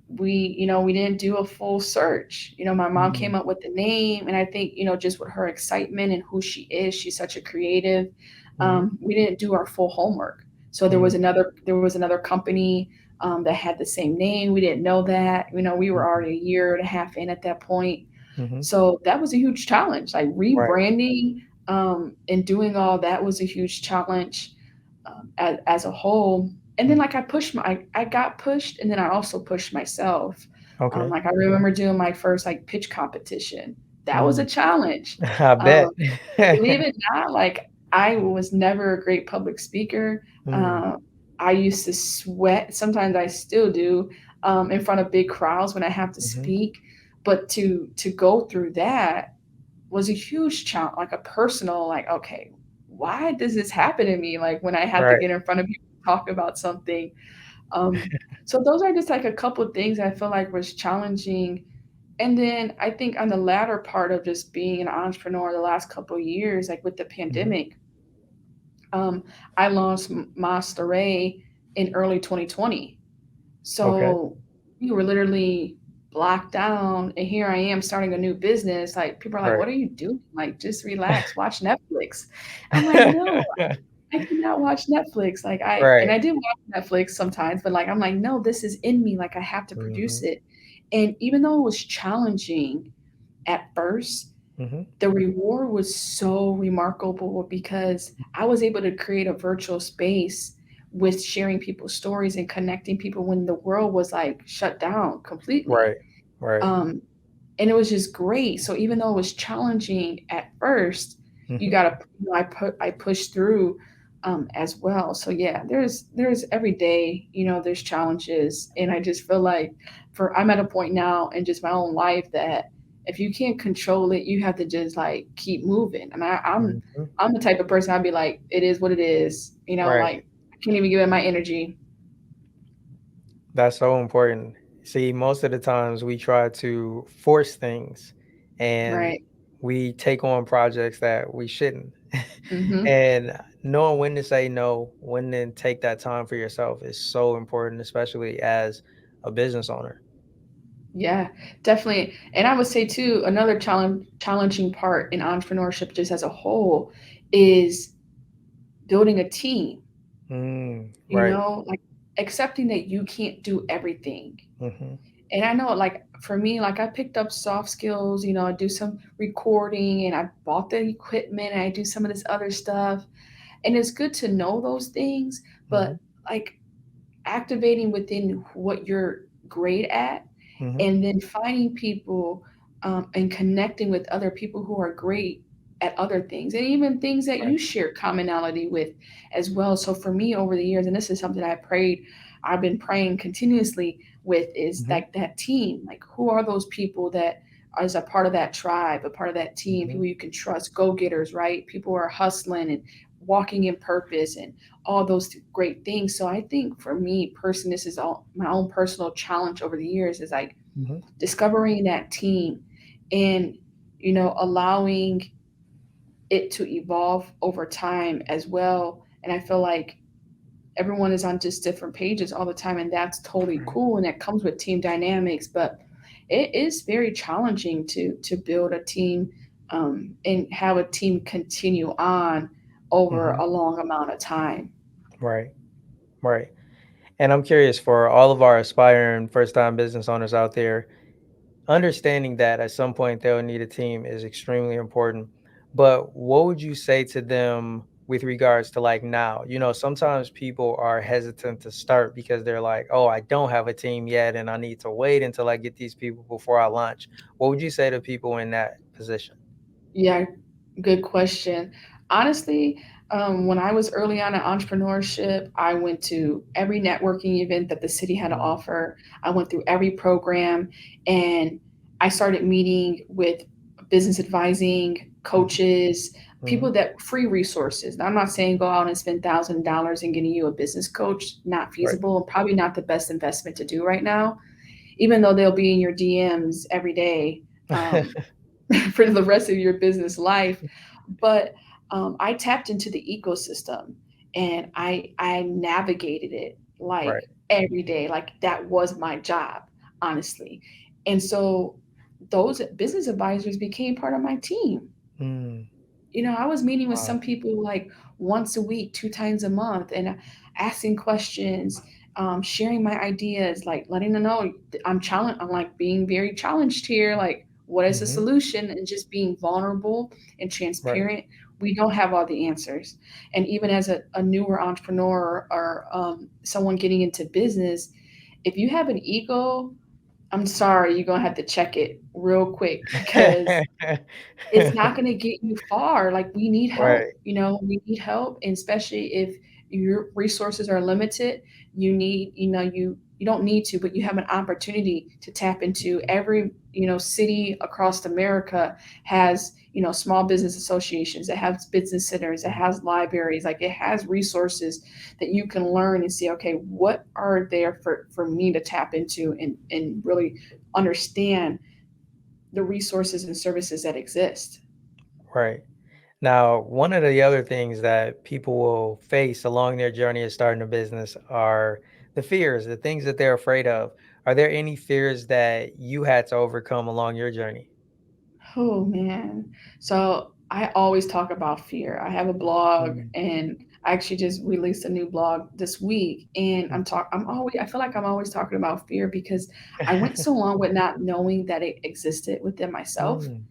we didn't do a full search. My mom came Mm. up with the name, and I think, just with her excitement and who she is, she's such a creative. Mhm. We didn't do our full homework. So there Mm. was another company that had the same name. We didn't know that. We were Mhm. already a year and a half in at that point. Mhm. So that was a huge challenge. Like Right. rebranding, and doing all that was a huge challenge, as a whole. And then Mm. like I got pushed, and then I also pushed myself. Okay. Like I remember doing my first like pitch competition. That was a Mm. challenge. I Um, bet. Believe it or not, like I was never a great public speaker. Mm. Uh, I used to sweat. Sometimes I still do, in front of big crowds when I have to Mhm. speak. But to go through that was a huge challenge, like a personal, like, okay, why does this happen to me? Like when I have to Right. get in front of people and talk about something. Um, so those are just like a couple of things I feel like was challenging. And then I think on the latter part of just being an entrepreneur the last couple of years, like with the Mhm. pandemic, um, I launched Master Ray in early 2020. Okay. So we were literally blocked down, and here I am starting a new business. Like people are like, Right. "What are you doing? Like just relax, watch Netflix." I'm like, "No, I cannot watch Netflix." Like Right. I do watch Netflix sometimes, but like I'm like, "No, this is in me. Like I have to produce Mhm. it." And even though it was challenging at first, Mhm. the reward was so remarkable because I was able to create a virtual space with sharing people's stories and connecting people when the world was like shut down completely. Right. Right. Um, and it was just great. So even though it was challenging at first, you Mhm. gotta, I pushed through, as well. So yeah, there's every day, there's challenges, and I just feel like I'm at a point now in just my own life that if you can't control it, you have to just like keep moving. And Mhm. I'm the type of person I'd be like, it is what it is, Right. like I can't even give it my energy. That's so important. See, most of the times we try to force things and Right. we take on projects that we shouldn't. Hmm. And knowing when to say no, when to take that time for yourself is so important, especially as a business owner. Yeah, definitely. And I would say too, another challenging part in entrepreneurship just as a whole is building a team, Mm, right. like accepting that you can't do everything. Mhm. And I know like for me, like I picked up soft skills, I do some recording and I bought the equipment and I do some of this other stuff. And it's good to know those things, Mhm. but like activating within what you're great at, Mhm. and then finding people, and connecting with other people who are great at other things, and even things that Right. you share commonality with as well. So for me over the years, and this is something I've been praying continuously with, is Mhm. like that team. Like who are those people that is a part of that tribe, a part of that team, Mhm. people you can trust, go-getters, right? People who are hustling and walking in purpose and all those great things. So I think for me personally, this is all my own personal challenge over the years, is like Mhm. discovering that team, and allowing it to evolve over time as well. And I feel like everyone is on just different pages all the time, and that's totally Right. cool, and that comes with team dynamics. But it is very challenging to build a team, and have a team continue on over Hmm. a long amount of time. Right. Right. And I'm curious for all of our aspiring first time business owners out there, understanding that at some point they'll need a team is extremely important. But what would you say to them with regards to like now? Sometimes people are hesitant to start because they're like, oh, I don't have a team yet and I need to wait until I get these people before I launch. What would you say to people in that position? Yeah, good question. Honestly, when I was early on in entrepreneurship, I went to every networking event that the city had to Mm, offer. I went through every program, and I started meeting with business advising mhm, coaches, mhm. people that free resources. Now, I'm not saying go out and spend $1,000 and getting you a business coach, not Right. feasible, and probably not the best investment to do right now, even though they'll be in your DMs every day. For the rest of your business life. But I tapped into the ecosystem, and I navigated it Right. like every day. Like that was my job, honestly. And so those business advisors became part of my team. Mm, I was meeting with wow. some people like once a week, 2 times a month, and asking questions, sharing my ideas, like letting them know I'm challenged. I'm like being very challenged here. Like, what is the Hmm. solution? And just being vulnerable and Right. transparent. We don't have all the answers. And even as a newer entrepreneur or someone getting into business, if you have an ego, I'm sorry, you're gonna have to check it real quick because it's not going to get you far. Like we need Right. help, we need help, and especially if your resources are limited, you don't need to, but you have an opportunity to tap into every, city across America has, small business associations, that has business centers, that Mhm. has libraries, like it has resources that you can learn and see, okay, what are there for me to tap into and really understand the resources and services that exist. Right. Now, one of the other things that people will face along their journey of starting a business are the fears, the things that they're afraid of. Are there any fears that you had to overcome along your journey? Oh man. So I always talk about fear. I have a blog, Mm, and I actually just released a new blog this week, and mhm. I feel like I'm always talking about fear because I went so long with not knowing that it existed within myself. Mm,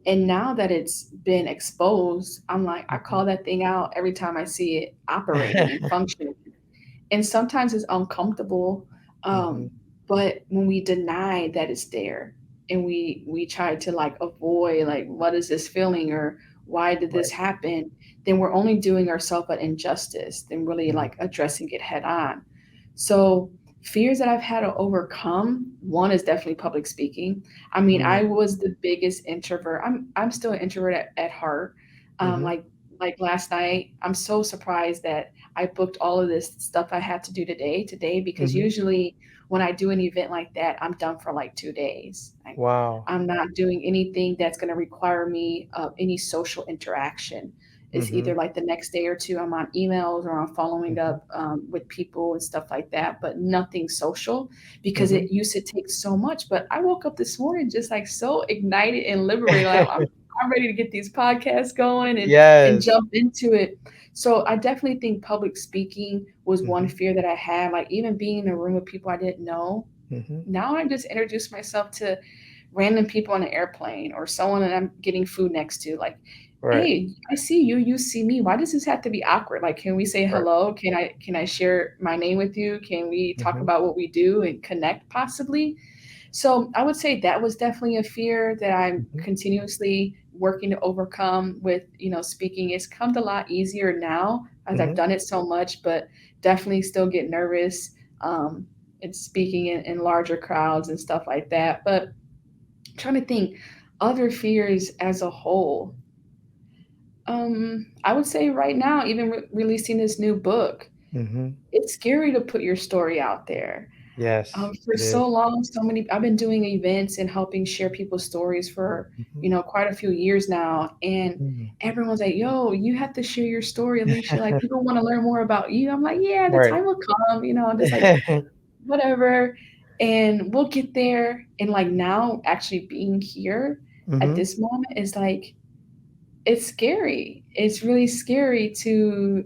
And now that it's been exposed, I'm like I mhm. call that thing out every time I see it operating and functioning. And sometimes it's uncomfortable, um, Mhm, but when we deny that it's there, and we try to like avoid, like, what is this feeling, or why did this right. happen, then we're only doing ourselves an injustice than really Mhm, like addressing it head on. So fears that I've had to overcome, one is definitely public speaking. I mean, mm, I was the biggest introvert. I'm still an introvert at heart. mhm, Like last night, I'm so surprised that I booked all of this stuff I had to do today, because mhm. usually when I do an event like that, I'm done for like 2 days. Like, Wow. I'm not doing anything that's going to require me any social interaction. It's either Mhm, like the next day or two, I'm on emails or I'm following mhm, up with people and stuff like that, but nothing social because mhm. it used to take so much. But I woke up this morning just like so ignited and liberated. Like, I'm ready to get these podcasts going and Yes. jump into it. So I definitely think public speaking was one Mhm, fear that I had. Like even being in a room with people I didn't know. mhm. Now I just introduce myself to random people on an airplane or someone that I'm getting food next to. Like, Right, hey, I see you, you see me. Why does this have to be awkward? Like, can we say right. hello? Can I share my name with you? Can we talk Mhm, about what we do and connect possibly? So I would say that was definitely a fear that I'm mhm, continuously working to overcome with, speaking. It's come a lot easier now as I've mhm. done it so much, but definitely still get nervous. Um, it's speaking in larger crowds and stuff like that. But I'm trying to think other fears as a whole. I would say right now, even releasing this new book, Mhm. it's scary to put your story out there. Yes, For it so is. long, I've been doing events and helping share people's stories for, Mhm, quite a few years now. And mhm. everyone's like, yo, you have to share your story, Alysha. Like, people want to learn more about you. I'm like, yeah, the Right. time will come, I'm just like, whatever. And we'll get there. And like now, actually being here, at Mm-hmm. this moment is like, it's scary. It's really scary to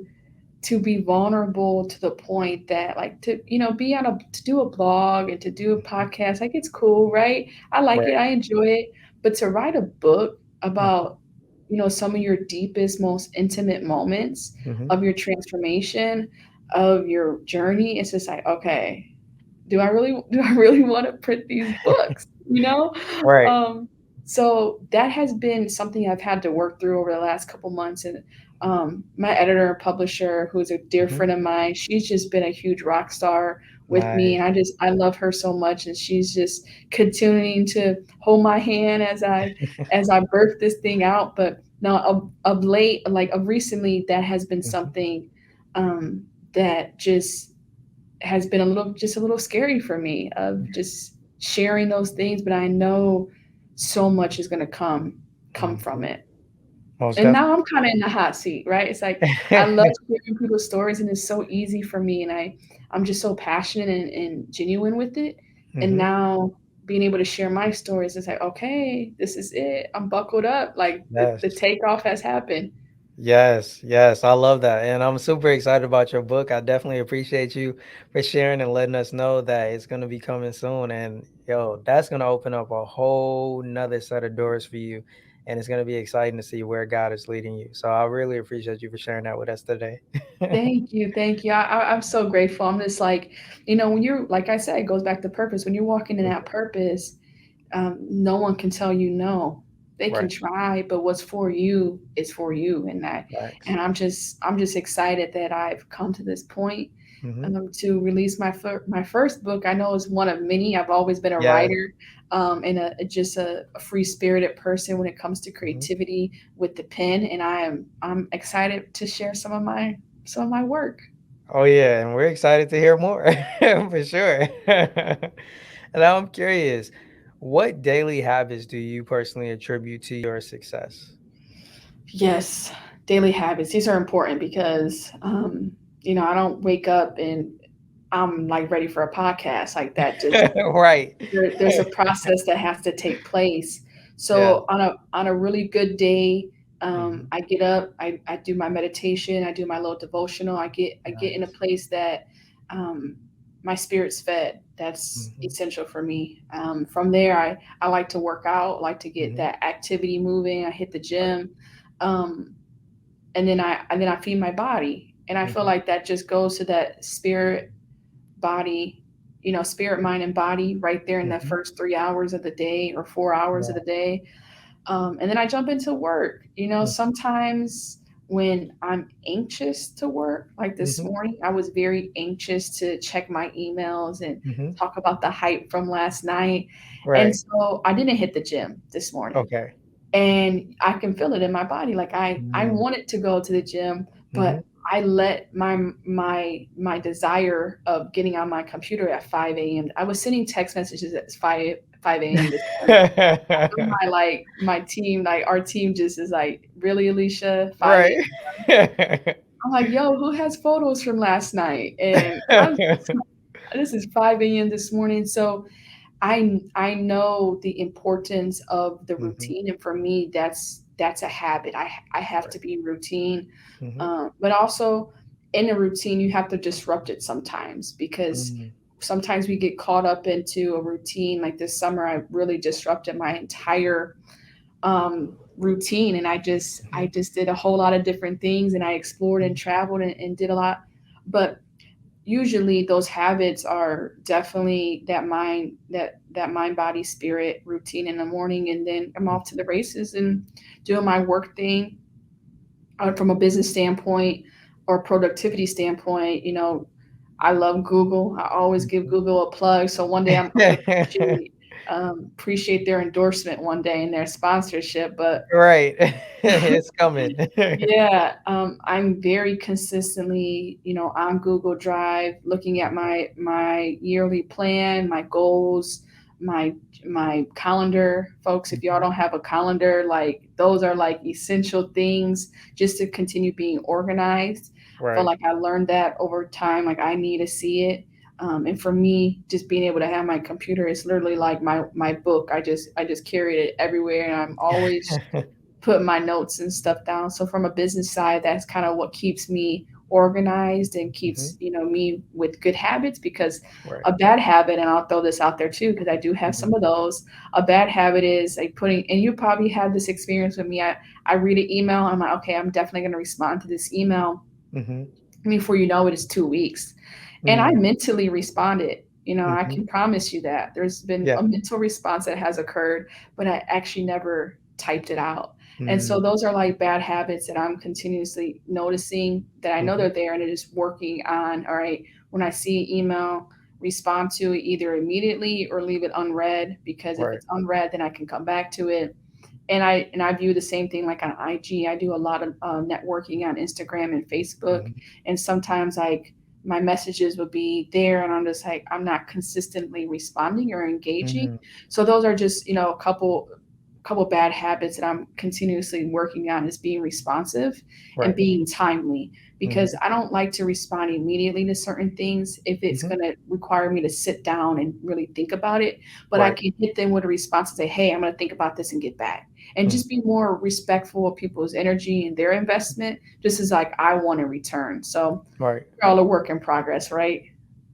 be vulnerable to the point that, like, to be on a to do a blog and to do a podcast, like, it's cool, right? I like it, Right. I enjoy it. But to write a book Mm-hmm. about some of your deepest, most intimate moments Mm-hmm. of your transformation, of your journey, it's just like, okay, do I really want to print these books, Right. um so that has been something I've had to work through over the last couple months. And my editor and publisher, who's a dear Mm-hmm. friend of mine, she's just been a huge rock star with me, and Nice. I love her so much, and she's just continuing to hold my hand as I birth this thing out. But now of late, like of recently, that has been Mm-hmm. something um, that just has been a little scary for me, of just sharing those things. But I know so much is going to come from Mm-hmm. it. Most And now I'm definitely. kind of in the hot seat, right? It's like I love hearing people's stories, and it's so easy for me, and I'm just so passionate and genuine with it. And Mm-hmm. now being able to share my stories, it's like, okay, this is it. I'm buckled up. Like the Yes. takeoff has happened. Yes, yes, I love that. And I'm super excited about your book. I definitely appreciate you for sharing and letting us know that it's going to be coming soon. And yo, that's going to open up a whole nother set of doors for you. And it's going to be exciting to see where God is leading you. So I really appreciate you for sharing that with us today. Thank you, thank you. I'm so grateful. I'm just like, when you're, like I said, it goes back to purpose. When you're walking in that purpose, no one can tell you no. They can Right. try, but what's for you is for you. And Thanks. and I'm just excited that I've come to this point, Hmm. to release my first book. I know it's one of many. I've always been a Yes. writer, and just a free spirited person when it comes to Hmm. creativity with the pen. And I'm excited to share some of my work. Oh, yeah. And we're excited to hear more for sure. And now I'm curious, what daily habits do you personally attribute to your success? Yes, daily habits. These are important because, I don't wake up and I'm like ready for a podcast like that. Just Right. there's a process that has to take place. Yeah. So on a really good day, Mhm. I get up, I do my meditation, I do my little devotional. I get in a Nice. place that um, my spirit's fed. That's Mhm. essential for me. From there, I like to work out, like to get Mhm. that activity moving. I hit the Right. gym, um, and then I feed my body, and I feel Mhm. like that just goes to that spirit body, spirit, mind, and body right there in the Mhm. first 3 hours of the day or 4 hours of the Right. day. And then I jump into work. Mhm. Sometimes when I'm anxious to work, like this Mhm. morning, I was very anxious to check my emails and Mhm. talk about the hype from last night. And Right. so I didn't hit the gym this morning, Okay. and I can feel it in my body. Like I Mm. wanted to go to the gym, but Mhm. I let my desire of getting on my computer at 5 a.m. I was sending text messages at 5 a.m. this morning. My team, like our team, just is like, really, Alysha, 5 Right. a.m. I'm like, yo, who has photos from last night? And this is 5 a.m. this morning. So I know the importance of the Mhm. routine, and for me, that's a habit. I have Right. to be routine, Mhm. but also in a routine, you have to disrupt it sometimes, because Mm. sometimes we get caught up into a routine. Like this summer, I really disrupted my entire routine, and I Mhm. just did a whole lot of different things, and I explored and Mhm. traveled and did a lot. But usually those habits are definitely that mind body spirit routine in the morning, and then I'm off to the races and doing my work thing. From a business standpoint or productivity standpoint, I love Google. I always give Mhm. Google a plug. So one day I'm gonna appreciate their endorsement one day and their sponsorship. But Right. It's coming. yeah, I'm very consistently, on Google Drive, looking at my yearly plan, my goals, my my calendar. Folks, if y'all Mhm. don't have a calendar, like those are like essential things just to continue being organized. I feel Right. like I learned that over time. Like I need to see it. And for me, just being able to have my computer is literally like my book. I just carried it everywhere, and I'm always putting my notes and stuff down. So from a business side, that's kind of what keeps me organized and keeps Mhm. me with good habits. Because Right. a bad habit, and I'll throw this out there too, because I do have some Mhm. of those. A bad habit is like putting, and you probably had this experience with me. I read an email, I'm like, okay, I'm definitely going to respond to this email. Mhm. Before you know it, it's 2 weeks. And I Mm. mentally responded. I Mhm. can promise you that there's been Yeah. a mental response that has occurred, but I actually never typed it out. And so Mm. those are like bad habits that I'm continuously noticing, that I know Mhm. they're there, and it is working on. All right, when I see an email, respond to it either immediately or leave it unread, because if Right. it's unread, then I can come back to it. And I view the same thing like on IG. I do a lot of networking on Instagram and Facebook, Mhm. and sometimes like my messages would be there, and I'm just like, I'm not consistently responding or engaging. Mhm. So those are just a couple bad habits that I'm continuously working on, is being responsive and Right. being timely, because Mhm. I don't like to respond immediately to certain things if it's Mhm. going to require me to sit down and really think about it. But I Right. can hit them with a response and say, hey, I'm going to think about this and get back, and Mm. just be more respectful of people's energy and their investment, just as like I want in return. So Right. we're all a work in progress, right?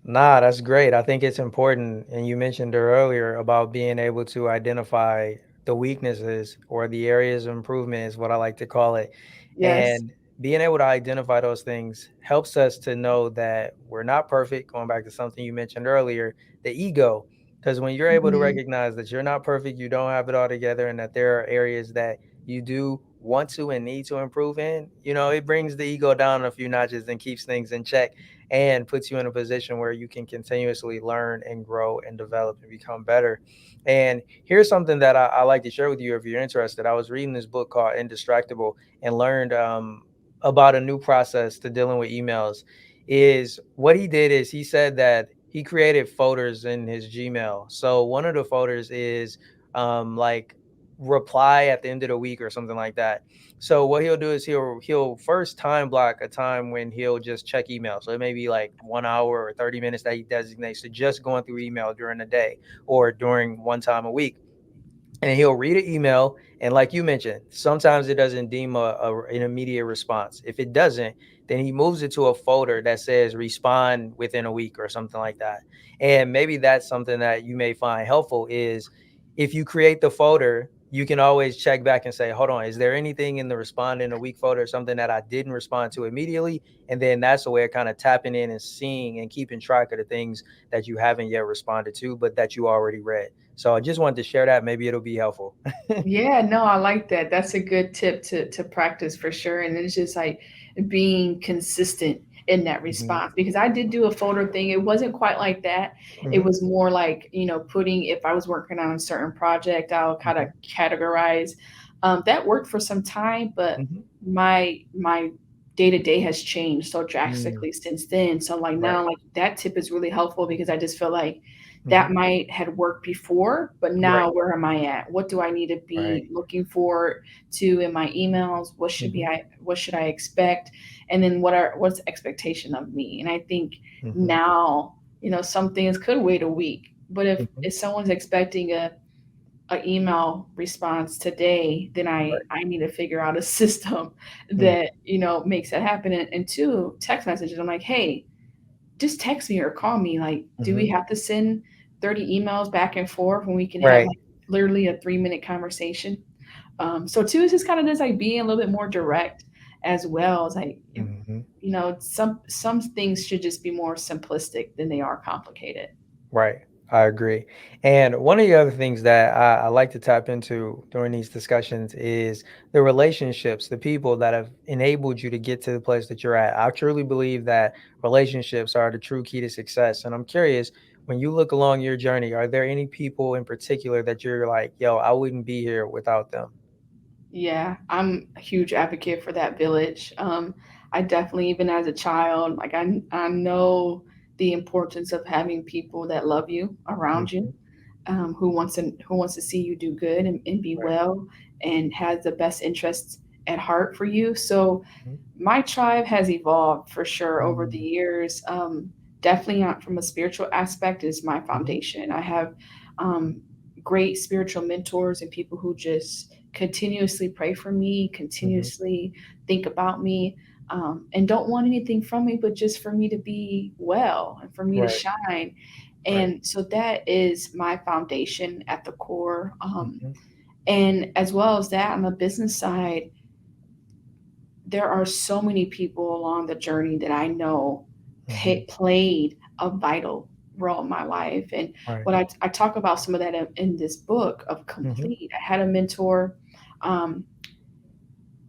Nah, that's great. I think it's important. And you mentioned earlier about being able to identify the weaknesses or the areas of improvement, is what I like to call it. Yes. And being able to identify those things helps us to know that we're not perfect. Going back to something you mentioned earlier, the ego. Because when you're able to Mhm. recognize that you're not perfect, you don't have it all together, and that there are areas that you do want to and need to improve in, it brings the ego down a few notches and keeps things in check and puts you in a position where you can continuously learn and grow and develop and become better. And here's something that I like to share with you if you're interested. I was reading this book called Indistractable and learned about a new process to dealing with emails. Is what he did is he said that he created folders in his Gmail. So one of the folders is like reply at the end of the week or something like that. So what he'll do is he'll first time block a time when he'll just check email. So it may be like 1 hour or 30 minutes that he designates to just going through email during the day or during one time a week, and he'll read an email. And like you mentioned, sometimes it doesn't deem an immediate response. If it doesn't, then he moves it to a folder that says respond within a week or something like that. And maybe that's something that you may find helpful is if you create the folder, you can always check back and say, hold on, is there anything in the respond in a week folder, something that I didn't respond to immediately? And then that's a way of kind of tapping in and seeing and keeping track of the things that you haven't yet responded to, but that you already read. So I just wanted to share that. Maybe it'll be helpful. Yeah, no, I like that. That's a good tip to practice for sure. And it's just like being consistent in that Mhm, response, because I did do a folder thing. It wasn't quite like that. It mhm, was more like, putting, if I was working on a certain project, I'll kind of mhm, categorize. That worked for some time, but mhm, my day to day has changed so mm, drastically since then. So like right, now, like that tip is really helpful, because I just feel like mhm, that might had worked before, but right, now where am I at? What do I need to be right, looking for to in my emails? mhm, What should I expect? And then what's the expectation of me? And I think mhm, now, some things could wait a week, but if mhm, someone's expecting a email response today, then I right, I need to figure out a system mm, that makes that happen. And two, text messages. I'm like, hey, just text me or call me. Like, do we mhm, have to send 30 emails back and forth when we can have right, like literally a 3-minute conversation? So two is just kind of just like being a little bit more direct as well. It's like, mhm. some things should just be more simplistic than they are complicated. Right. I agree. And one of the other things that I like to tap into during these discussions is the relationships, the people that have enabled you to get to the place that you're at. I truly believe that relationships are the true key to success. And I'm curious, when you look along your journey, are there any people in particular that you're like, yo, I wouldn't be here without them? Yeah, I'm a huge advocate for that village. I definitely, even as a child, like I know the importance of having people that love you around you, Mhm. who wants to see you do good and be Right. well, and has the best interests at heart for you. So Mhm. my tribe has evolved for sure over the Mm. years. definitely from a spiritual aspect is my Mhm. foundation. I have um, great spiritual mentors and people who just continuously pray for me, Mhm. continuously think about me, and don't want anything from me, but just for me to be well and for me to Right. shine. Right. And so that is my foundation at the core. Mhm. And as well as that, on the business side, there are so many people along the journey that I know Mhm. played a vital role in my life. And Right. what I talk about some of that in this book of Mhm. Complete. I had a mentor um,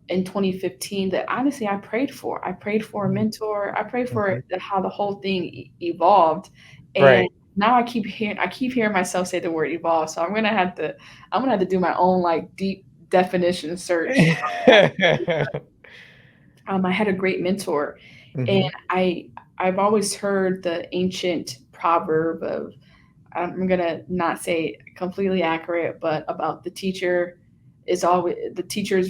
in 2015 that honestly I prayed for. I prayed for a Mm. mentor. I prayed for Mhm. how the whole thing evolved. And Right. now I keep hearing myself say the word evolve. So I'm gonna have to do my own like deep definition search. I had a great mentor, and Mhm. I I've always heard the ancient proverb of, I'm gonna not say completely accurate, but about the teacher's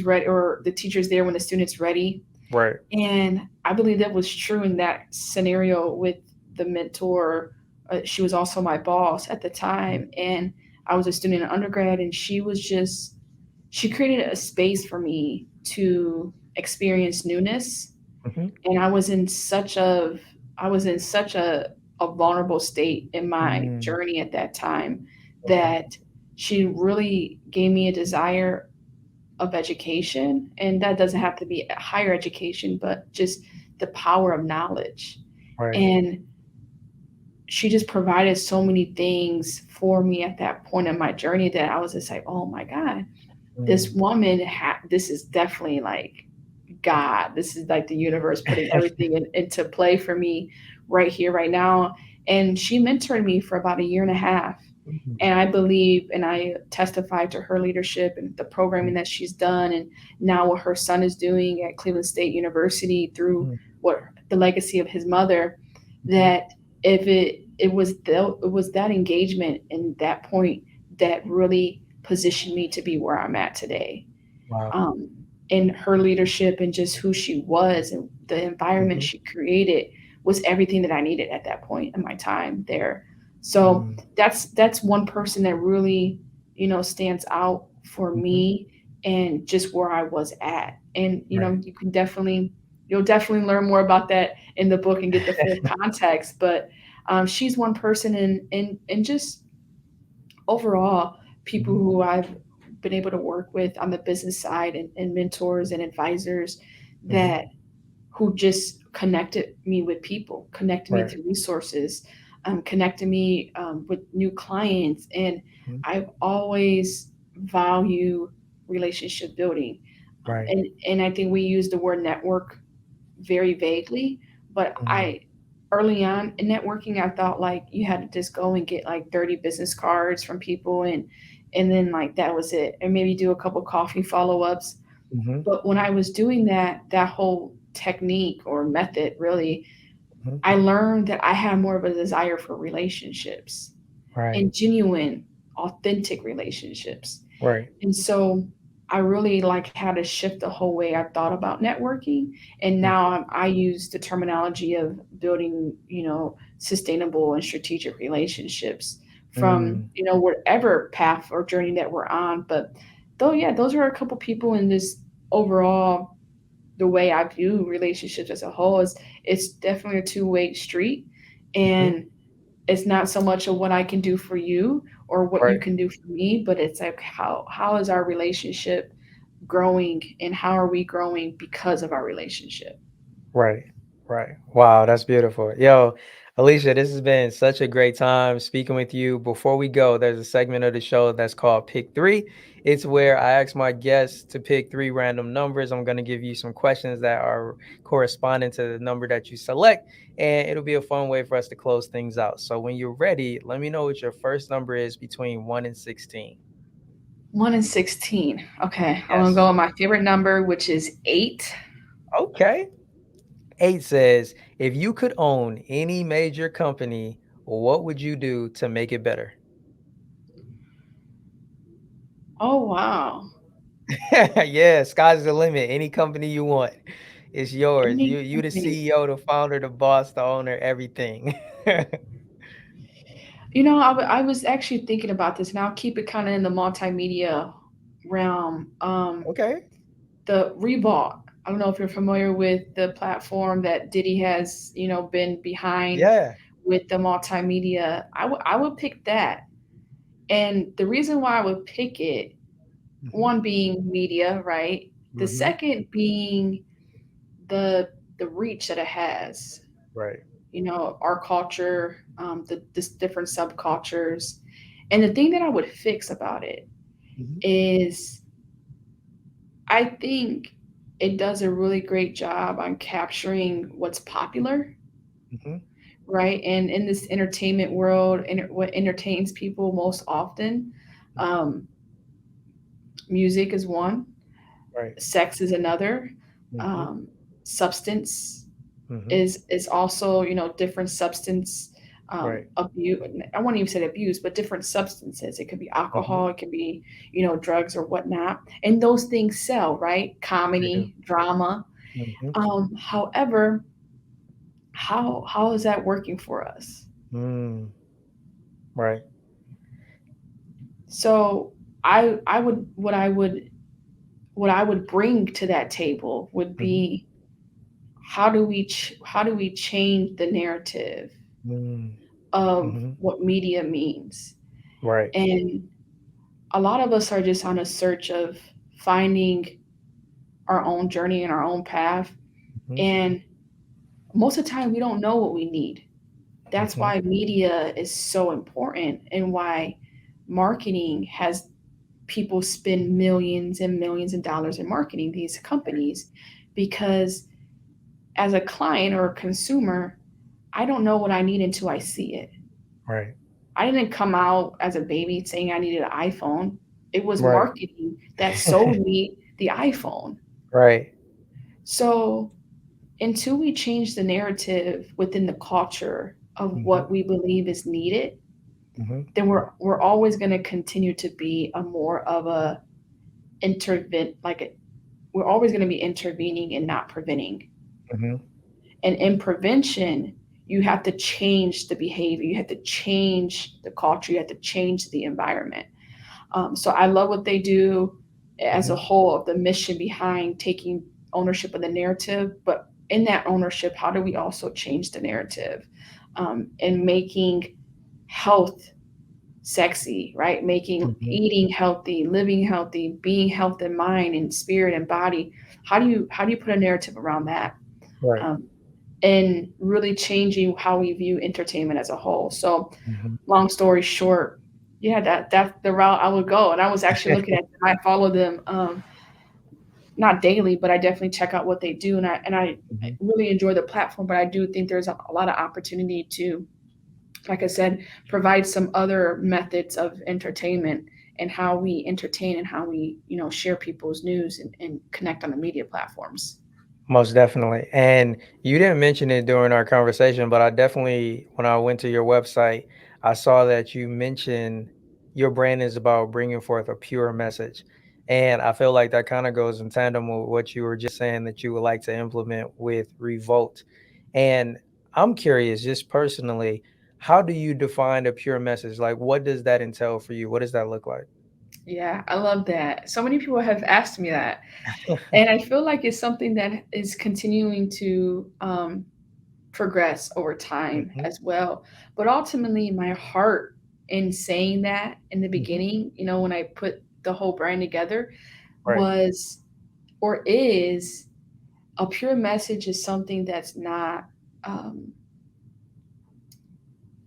ready, or the teacher's there when the student's ready. Right. And I believe that was true in that scenario with the mentor. She was also my boss at the Mm. time, and I was a student in undergrad, and she created a space for me to experience newness. Mhm. And I was in such a vulnerable state in my Mm. journey at that time Okay. that she really gave me a desire of education. And that doesn't have to be a higher education, but just the power of knowledge. Right. And she just provided so many things for me at that point in my journey that I was just like, oh my God, this Mm. woman this is definitely like God. This is like the universe putting everything into play for me right here, right now. And she mentored me for about a year and a half. Mhm. And I believe and I testify to her leadership and the programming that she's done, and now what her son is doing at Cleveland State University through Mhm. what the legacy of his mother. Mhm. That if it was that engagement and that point that really positioned me to be where I'm at today, Wow. um, in her leadership and just who she was and the environment Mhm. she created was everything that I needed at that point in my time there. So Mm. that's one person that really, stands out for Mhm. me and just where I was at. And Right. you'll definitely learn more about that in the book and get the full context. But she's one person, and just overall, people Mhm. who I've been able to work with on the business side, and mentors and advisors Mhm. that who just connected me with people, connected me Right. to resources, connected me with new clients. And Mhm. I've always value relationship building. Right. And I think we use the word network very vaguely, but Mm. early on in networking, I thought like you had to just go and get like 30 business cards from people, and then like that was it, and maybe do a couple coffee follow-ups. Mhm. But when I was doing that whole technique or method, really, Mhm. I learned that I had more of a desire for relationships Right. and genuine, authentic relationships. Right. And so I really like had to shift the whole way I thought about networking. And Mhm. now I use the terminology of building, sustainable and strategic relationships from, Mm. whatever path or journey that we're on. But though, yeah, those are a couple people in this overall, the way I view relationships as a whole is it's definitely a two-way street. Mhm. And it's not so much of what I can do for you or what you Right. can do for me, but it's like how is our relationship growing, and how are we growing because of our relationship? Right. Right. Wow, that's beautiful. Yo, Alysha, this has been such a great time speaking with you. Before we go, there's a segment of the show that's called Pick Three. It's where I ask my guests to pick three random numbers. I'm going to give you some questions that are corresponding to the number that you select, and it'll be a fun way for us to close things out. So when you're ready, let me know what your first number is between 1 and 16. 1 and 16. Okay, I'm gonna go Yes. with my favorite number, which is 8. Okay. 8 says, if you could own any major company, what would you do to make it better? Oh wow. Yeah, sky's the limit. Any company you want. It's yours. Any You the company. CEO, the founder, the boss, the owner, everything. I was actually thinking about this, and I'll keep it kind of in the multimedia realm. Okay. The Reebok. I don't know if you're familiar with the platform that Diddy has, been behind Yeah. with the multimedia. I would pick that, and the reason why I would pick it, Mhm. one being media, right? The Mhm. second being the reach that it has. Right. Our culture, this different subcultures. And the thing that I would fix about it Mhm. is I think it does a really great job on capturing what's popular, Mhm. right? And in this entertainment world, and what entertains people most often, um, music is one, Right. sex is another, Mhm. um, substance Mhm. is also different substance Right. abuse. I won't even say abuse, but different substances. It could be Mhm. alcohol, it can be drugs or whatnot, and those things sell, right? They do. Comedy, drama. Mhm. However, how is that working for us? Mm. Right. So I would what I would bring to that table would Mhm. be how do we change the narrative Mm. of Mhm. what media means. Right. And a lot of us are just on a search of finding our own journey and our own path. Mhm. And most of the time, we don't know what we need. That's Mhm. why media is so important, and why marketing has people spend millions and millions of dollars in marketing these companies. Because as a client or a consumer, I don't know what I need until I see it. Right. I didn't come out as a baby saying I needed an iPhone. It was Right. marketing that sold me the iPhone. Right. So until we change the narrative within the culture of Mhm. what we believe is needed, Mhm. then we're always going to continue to be a more of a intervent like a, we're always going to be intervening and not preventing. Mhm. And in prevention, you have to change the behavior, you have to change the culture, you have to change the environment. So I love what they do as a Mhm. whole, of the mission behind taking ownership of the narrative. But in that ownership, how do we also change the narrative, and making health sexy, right? Making Mhm. eating healthy, living healthy, being health in mind and spirit and body. How do you put a narrative around that? Right. Um, and really changing how we view entertainment as a whole. So Mhm. long story short, yeah, that's the route I would go. And I was actually looking at them. I follow them, not daily, but I definitely check out what they do, and I Mhm. really enjoy the platform. But I do think there's a lot of opportunity to, like I said, provide some other methods of entertainment and how we entertain and how we share people's news and connect on the media platforms. Most definitely. And you didn't mention it during our conversation, but I definitely, when I went to your website, I saw that you mentioned your brand is about bringing forth a pure message. And I feel like that kind of goes in tandem with what you were just saying that you would like to implement with Revolt. And I'm curious, just personally, how do you define a pure message? Like, what does that entail for you? What does that look like? Yeah, I love that. So many people have asked me that, and I feel like it's something that is continuing to progress over time Mhm. as well. But ultimately, my heart in saying that in the Mhm. beginning, when I put the whole brand together, Right. was or is a pure message is something that's not, um,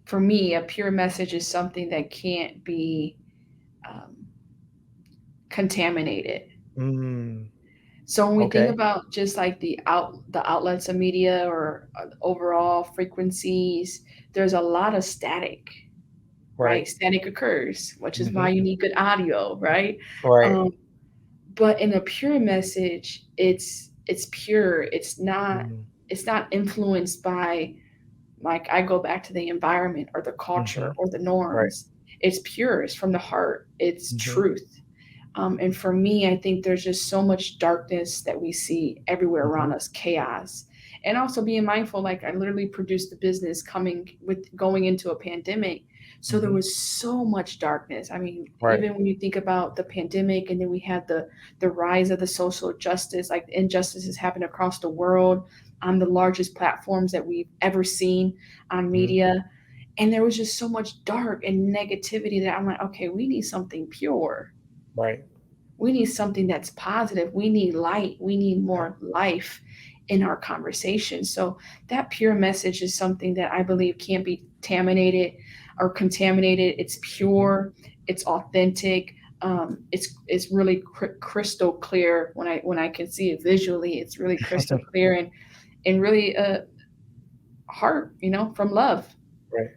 for me, a pure message is something that can't be um, contaminated. Mm, So when we think okay. about just like the outlets of media, or overall frequencies, there's a lot of static, Right. right? Static occurs, which is why Mhm. you need good audio, right? Right. Um, but in a pure message, it's pure. Mm, It's not influenced by, like, I go back to the environment or the culture mhm. or the Right. norms. It's pure. It's from the heart. It's Mhm. truth. And for me, I think there's just so much darkness that we see everywhere Hmm. around us, chaos. And also being mindful, like I literally produced the business coming with going into a pandemic. So there Hmm. was so much darkness. I mean, Right. even when you think about the pandemic and then we had the rise of the social justice, like injustices happen across the world on the largest platforms that we've ever seen on Hmm. media. And there was just so much dark and negativity that I'm like, okay, we need something pure. Right. We need something that's positive. We need light. We need Yeah. more life in our conversation. So that pure message is something that I believe can't be contaminated or contaminated. It's Hmm. pure. It's authentic. It's really crystal clear when I can see it visually. It's really crystal clear and really heart, from love. Right.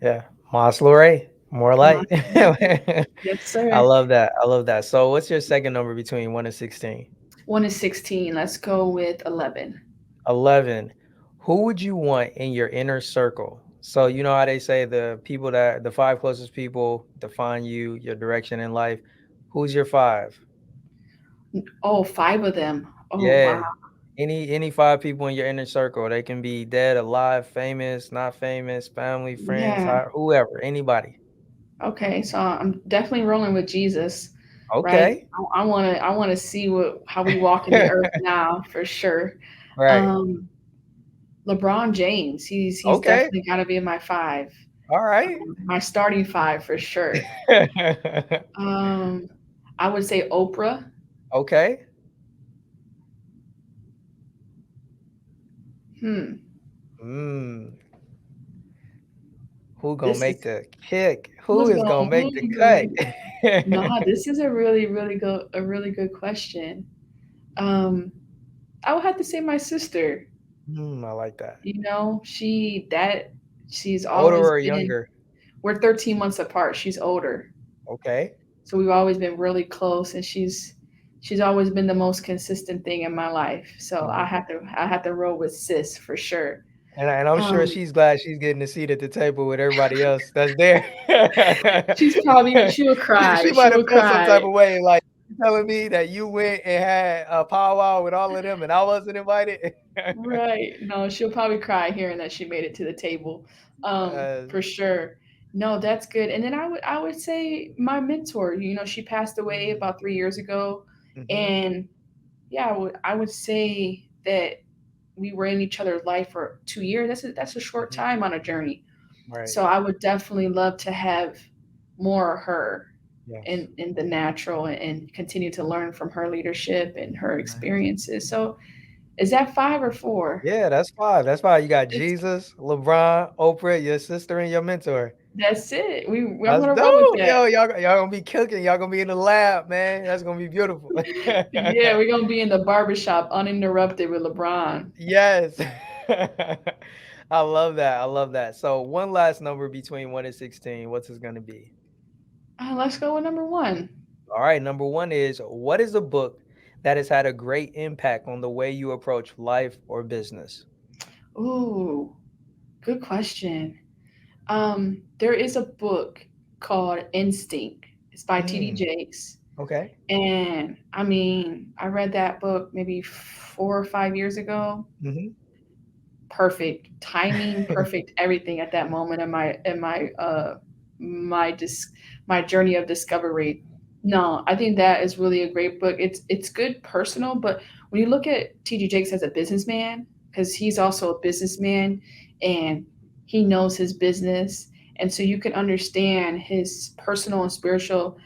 Yeah. Mas Lure, more Come on. light. I Yes, sir. love that. I love that. So what's your second number between 1 and 16? 1 is 16. Let's go with 11. 11. Who would you want in your inner circle? So you know how they say the five closest people define you, your direction in life. Who's your five? Oh, five of them. Oh, wow. Yeah. Any five people in your inner circle. They can be dead, alive, famous, not famous, family, friends, Yeah. whoever, anybody. Okay. So I'm definitely rolling with Jesus, right? Okay. I want to see how we walk in the earth now for sure. Right. Um, LeBron James. He's Okay. definitely got to be in my five. All right. My starting five for sure. Um, I would say Oprah. Okay. Hmm. Mm. Who gonna This is make the kick? Who who's is gonna make the cut? going. Nah, this is a really good question. Um, I would have to say my sister. I like that. She's Older always or been. younger? We're 13 months apart. She's older, Okay. so we've always been really close, and she's always been the most consistent thing in my life. So I Mhm. have to I have to roll with sis for sure. And I'm sure Um, she's glad she's getting a seat at the table with everybody else that's there. she'll She cry. she She might have will felt some type cry. of way, like, "You telling me that you went and had a powwow with all of them and I wasn't invited?" Right. No, she'll probably cry hearing that she made it to the table. Uh, For sure. No, that's good. And then I would say my mentor, she passed away mm, about 3 years ago. mhm, And yeah, I would say that we were in each other's life for 2 years. That's a short mhm, time on a journey. right. So I would definitely love to have more of her in Yes. in the natural and continue to learn from her leadership and her Nice. experiences. So is that five or four? Yeah, that's 5. That's 5. You got It's Jesus, LeBron, Oprah, your sister, and your mentor. That's it. I'm That's gonna roll with dope. that. Yo, y'all gonna be cooking. Y'all gonna be in the lab, man. That's gonna be beautiful. Yeah, we're gonna be in the barbershop uninterrupted with LeBron. Yes. I love that. I love that. So one last number between 1 and 16. What's it gonna be? Let's go with number one. All right. Number one is, what is a book that has had a great impact on the way you approach life or business? Ooh, good question. There is a book called Instinct. It's by T.D. Hmm. Jakes. Okay. And I mean, I read that book maybe 4 or 5 years ago. Hmm. Perfect timing, perfect everything at that moment in my journey of discovery. No, I think that is really a great book. It's good personal, but when you look at TD Jakes as a businessman, because he's also a businessman and he knows his business, and so you can understand his personal and spiritual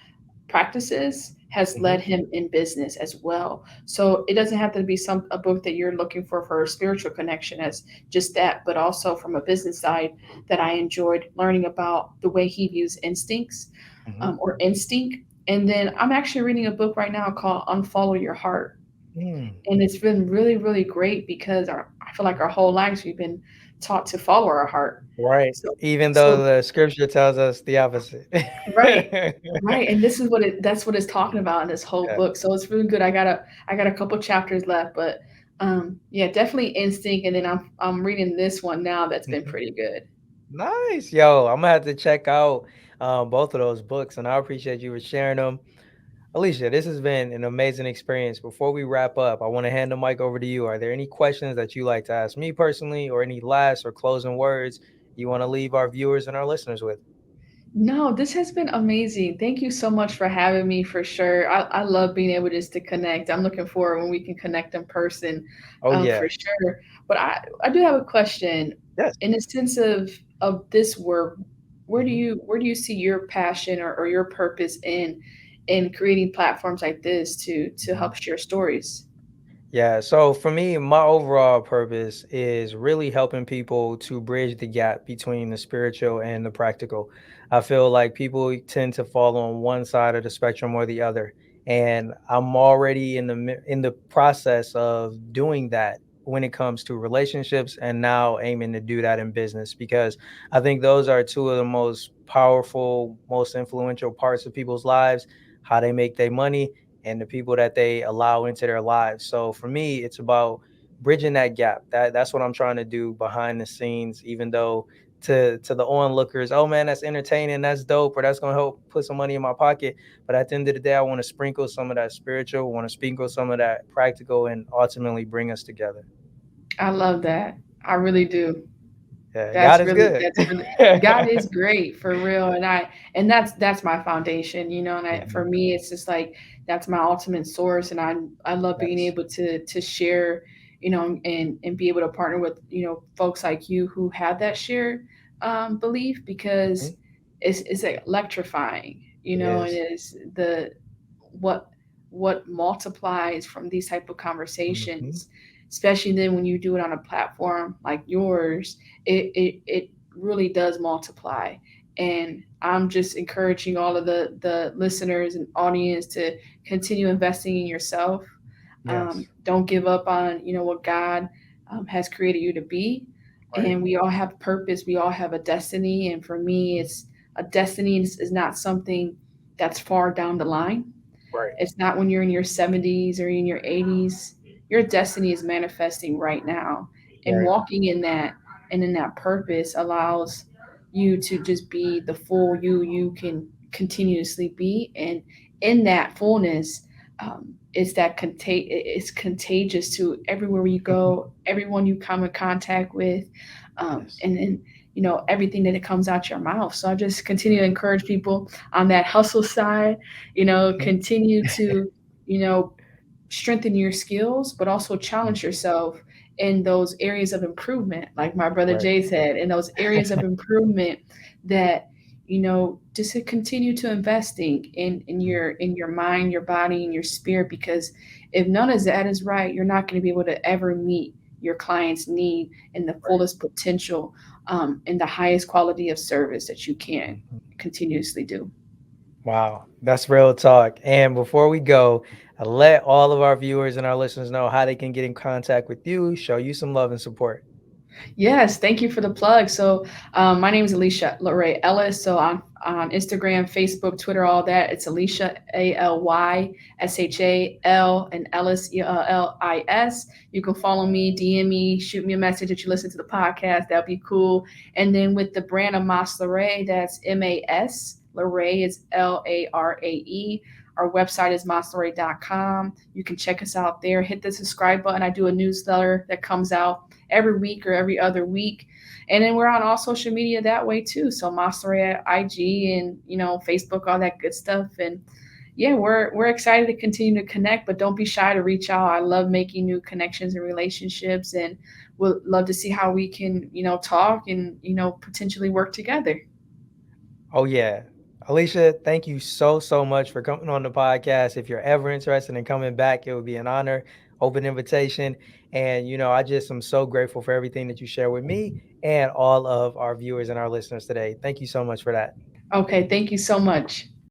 practices has Hmm. led him in business as well. So it doesn't have to be a book that you're looking for a spiritual connection as just that, but also from a business side that I enjoyed learning about the way he views instincts, Hmm. or instinct. And then I'm actually reading a book right now called Unfollow Your Heart. Mm. And it's been really, really great because I feel like our whole lives we've been taught to follow our heart. Right. So, Even though so the scripture tells us the opposite. right. Right, and this is that's what it's talking about in this whole Yeah. book. So it's really good. I got a couple chapters left, but yeah, definitely instinct. And then I'm reading this one now that's been Mhm. pretty good. Nice. Yo, I'm gonna have to check out both of those books, and I appreciate you for sharing them. Alysha, this has been an amazing experience. Before we wrap up, I want to hand the mic over to you. Are there any questions that you like to ask me personally, or any last or closing words you want to leave our viewers and our listeners with? No, this has been amazing. Thank you so much for having me for sure. I love being able just to connect. I'm looking forward when we can connect in person, Oh, yeah. for sure. But I do have a question. Yes. In the sense of this work, Mhm. where do you see your passion or your purpose in creating platforms like this to Mhm. help share stories? Yeah, so for me, my overall purpose is really helping people to bridge the gap between the spiritual and the practical. I feel like people tend to fall on one side of the spectrum or the other, and I'm already in the process of doing that when it comes to relationships, and now aiming to do that in business, because I think those are two of the most powerful, most influential parts of people's lives, how they make their money and the people that they allow into their lives. So for me, it's about bridging that gap. That's what I'm trying to do behind the scenes, even though to the onlookers, oh man, that's entertaining, that's dope, or that's gonna help put some money in my pocket. But at the end of the day, I want to sprinkle some of that spiritual, want to sprinkle some of that practical, and ultimately bring us together. I love that. I really do. Yeah, God is good. That's really God is great for real, and that's my foundation, and for Mhm. me it's just like that's my ultimate source, and I love being Yes. able to share, and be able to partner with folks like you who have that shared belief, because Mhm. it's electrifying, It and is. it is the what what multiplies from these type of Mhm. conversations, especially then when you do it on a platform like yours. It really does multiply. And I'm just encouraging all of the listeners and audience to continue investing in yourself. Yes. Don't give up on what God has created you to be. Right. And we all have purpose, we all have a destiny, and for me it's a destiny is not something that's far down the line. Right. It's not when you're in your 70s or in your 80s. Your destiny is manifesting right now. And Right. walking in that and in that purpose allows you to just be the full you can continuously be. And in that fullness, it's contagious to everywhere you go, everyone you come in contact with, Yes. and then everything that it comes out your mouth. So I just continue to encourage people on that hustle side, Mhm. continue to, you know, strengthen your skills, but also challenge Mhm. yourself in those areas of improvement. Like my brother Right. Jay said, in those areas of improvement that, just to continue to investing in Mhm. your mind, your body, and your spirit, because if none of that is right, you're not going to be able to ever meet your client's need in the Right. fullest potential, and the highest quality of service that you can Mhm. continuously do. Wow, that's real talk. And before we go, let all of our viewers and our listeners know how they can get in contact with you, show you some love and support. Yes, thank you for the plug. So, my name is Alysha Ellis. So on Instagram, Facebook, Twitter, all that, it's Alysha Alysshal and Ellis Ellis. You can follow me, DM me, shoot me a message that you listen to the podcast. That'd be cool. And then with the brand of Mas Larae, that's MAS. Larae is Larae. Our website is maslarae.com. You can check us out there. Hit the subscribe button. I do a newsletter that comes out every week or every other week. And then we're on all social media that way too. So Mastery IG and Facebook, all that good stuff. And yeah, we're excited to continue to connect, but don't be shy to reach out. I love making new connections and relationships, and we'll love to see how we can talk and potentially work together. Oh, yeah. Alysha, thank you so much for coming on the podcast. If you're ever interested in coming back, it would be an honor, open invitation. And, I just am so grateful for everything that you share with me and all of our viewers and our listeners today. Thank you so much for that. Okay, thank you so much.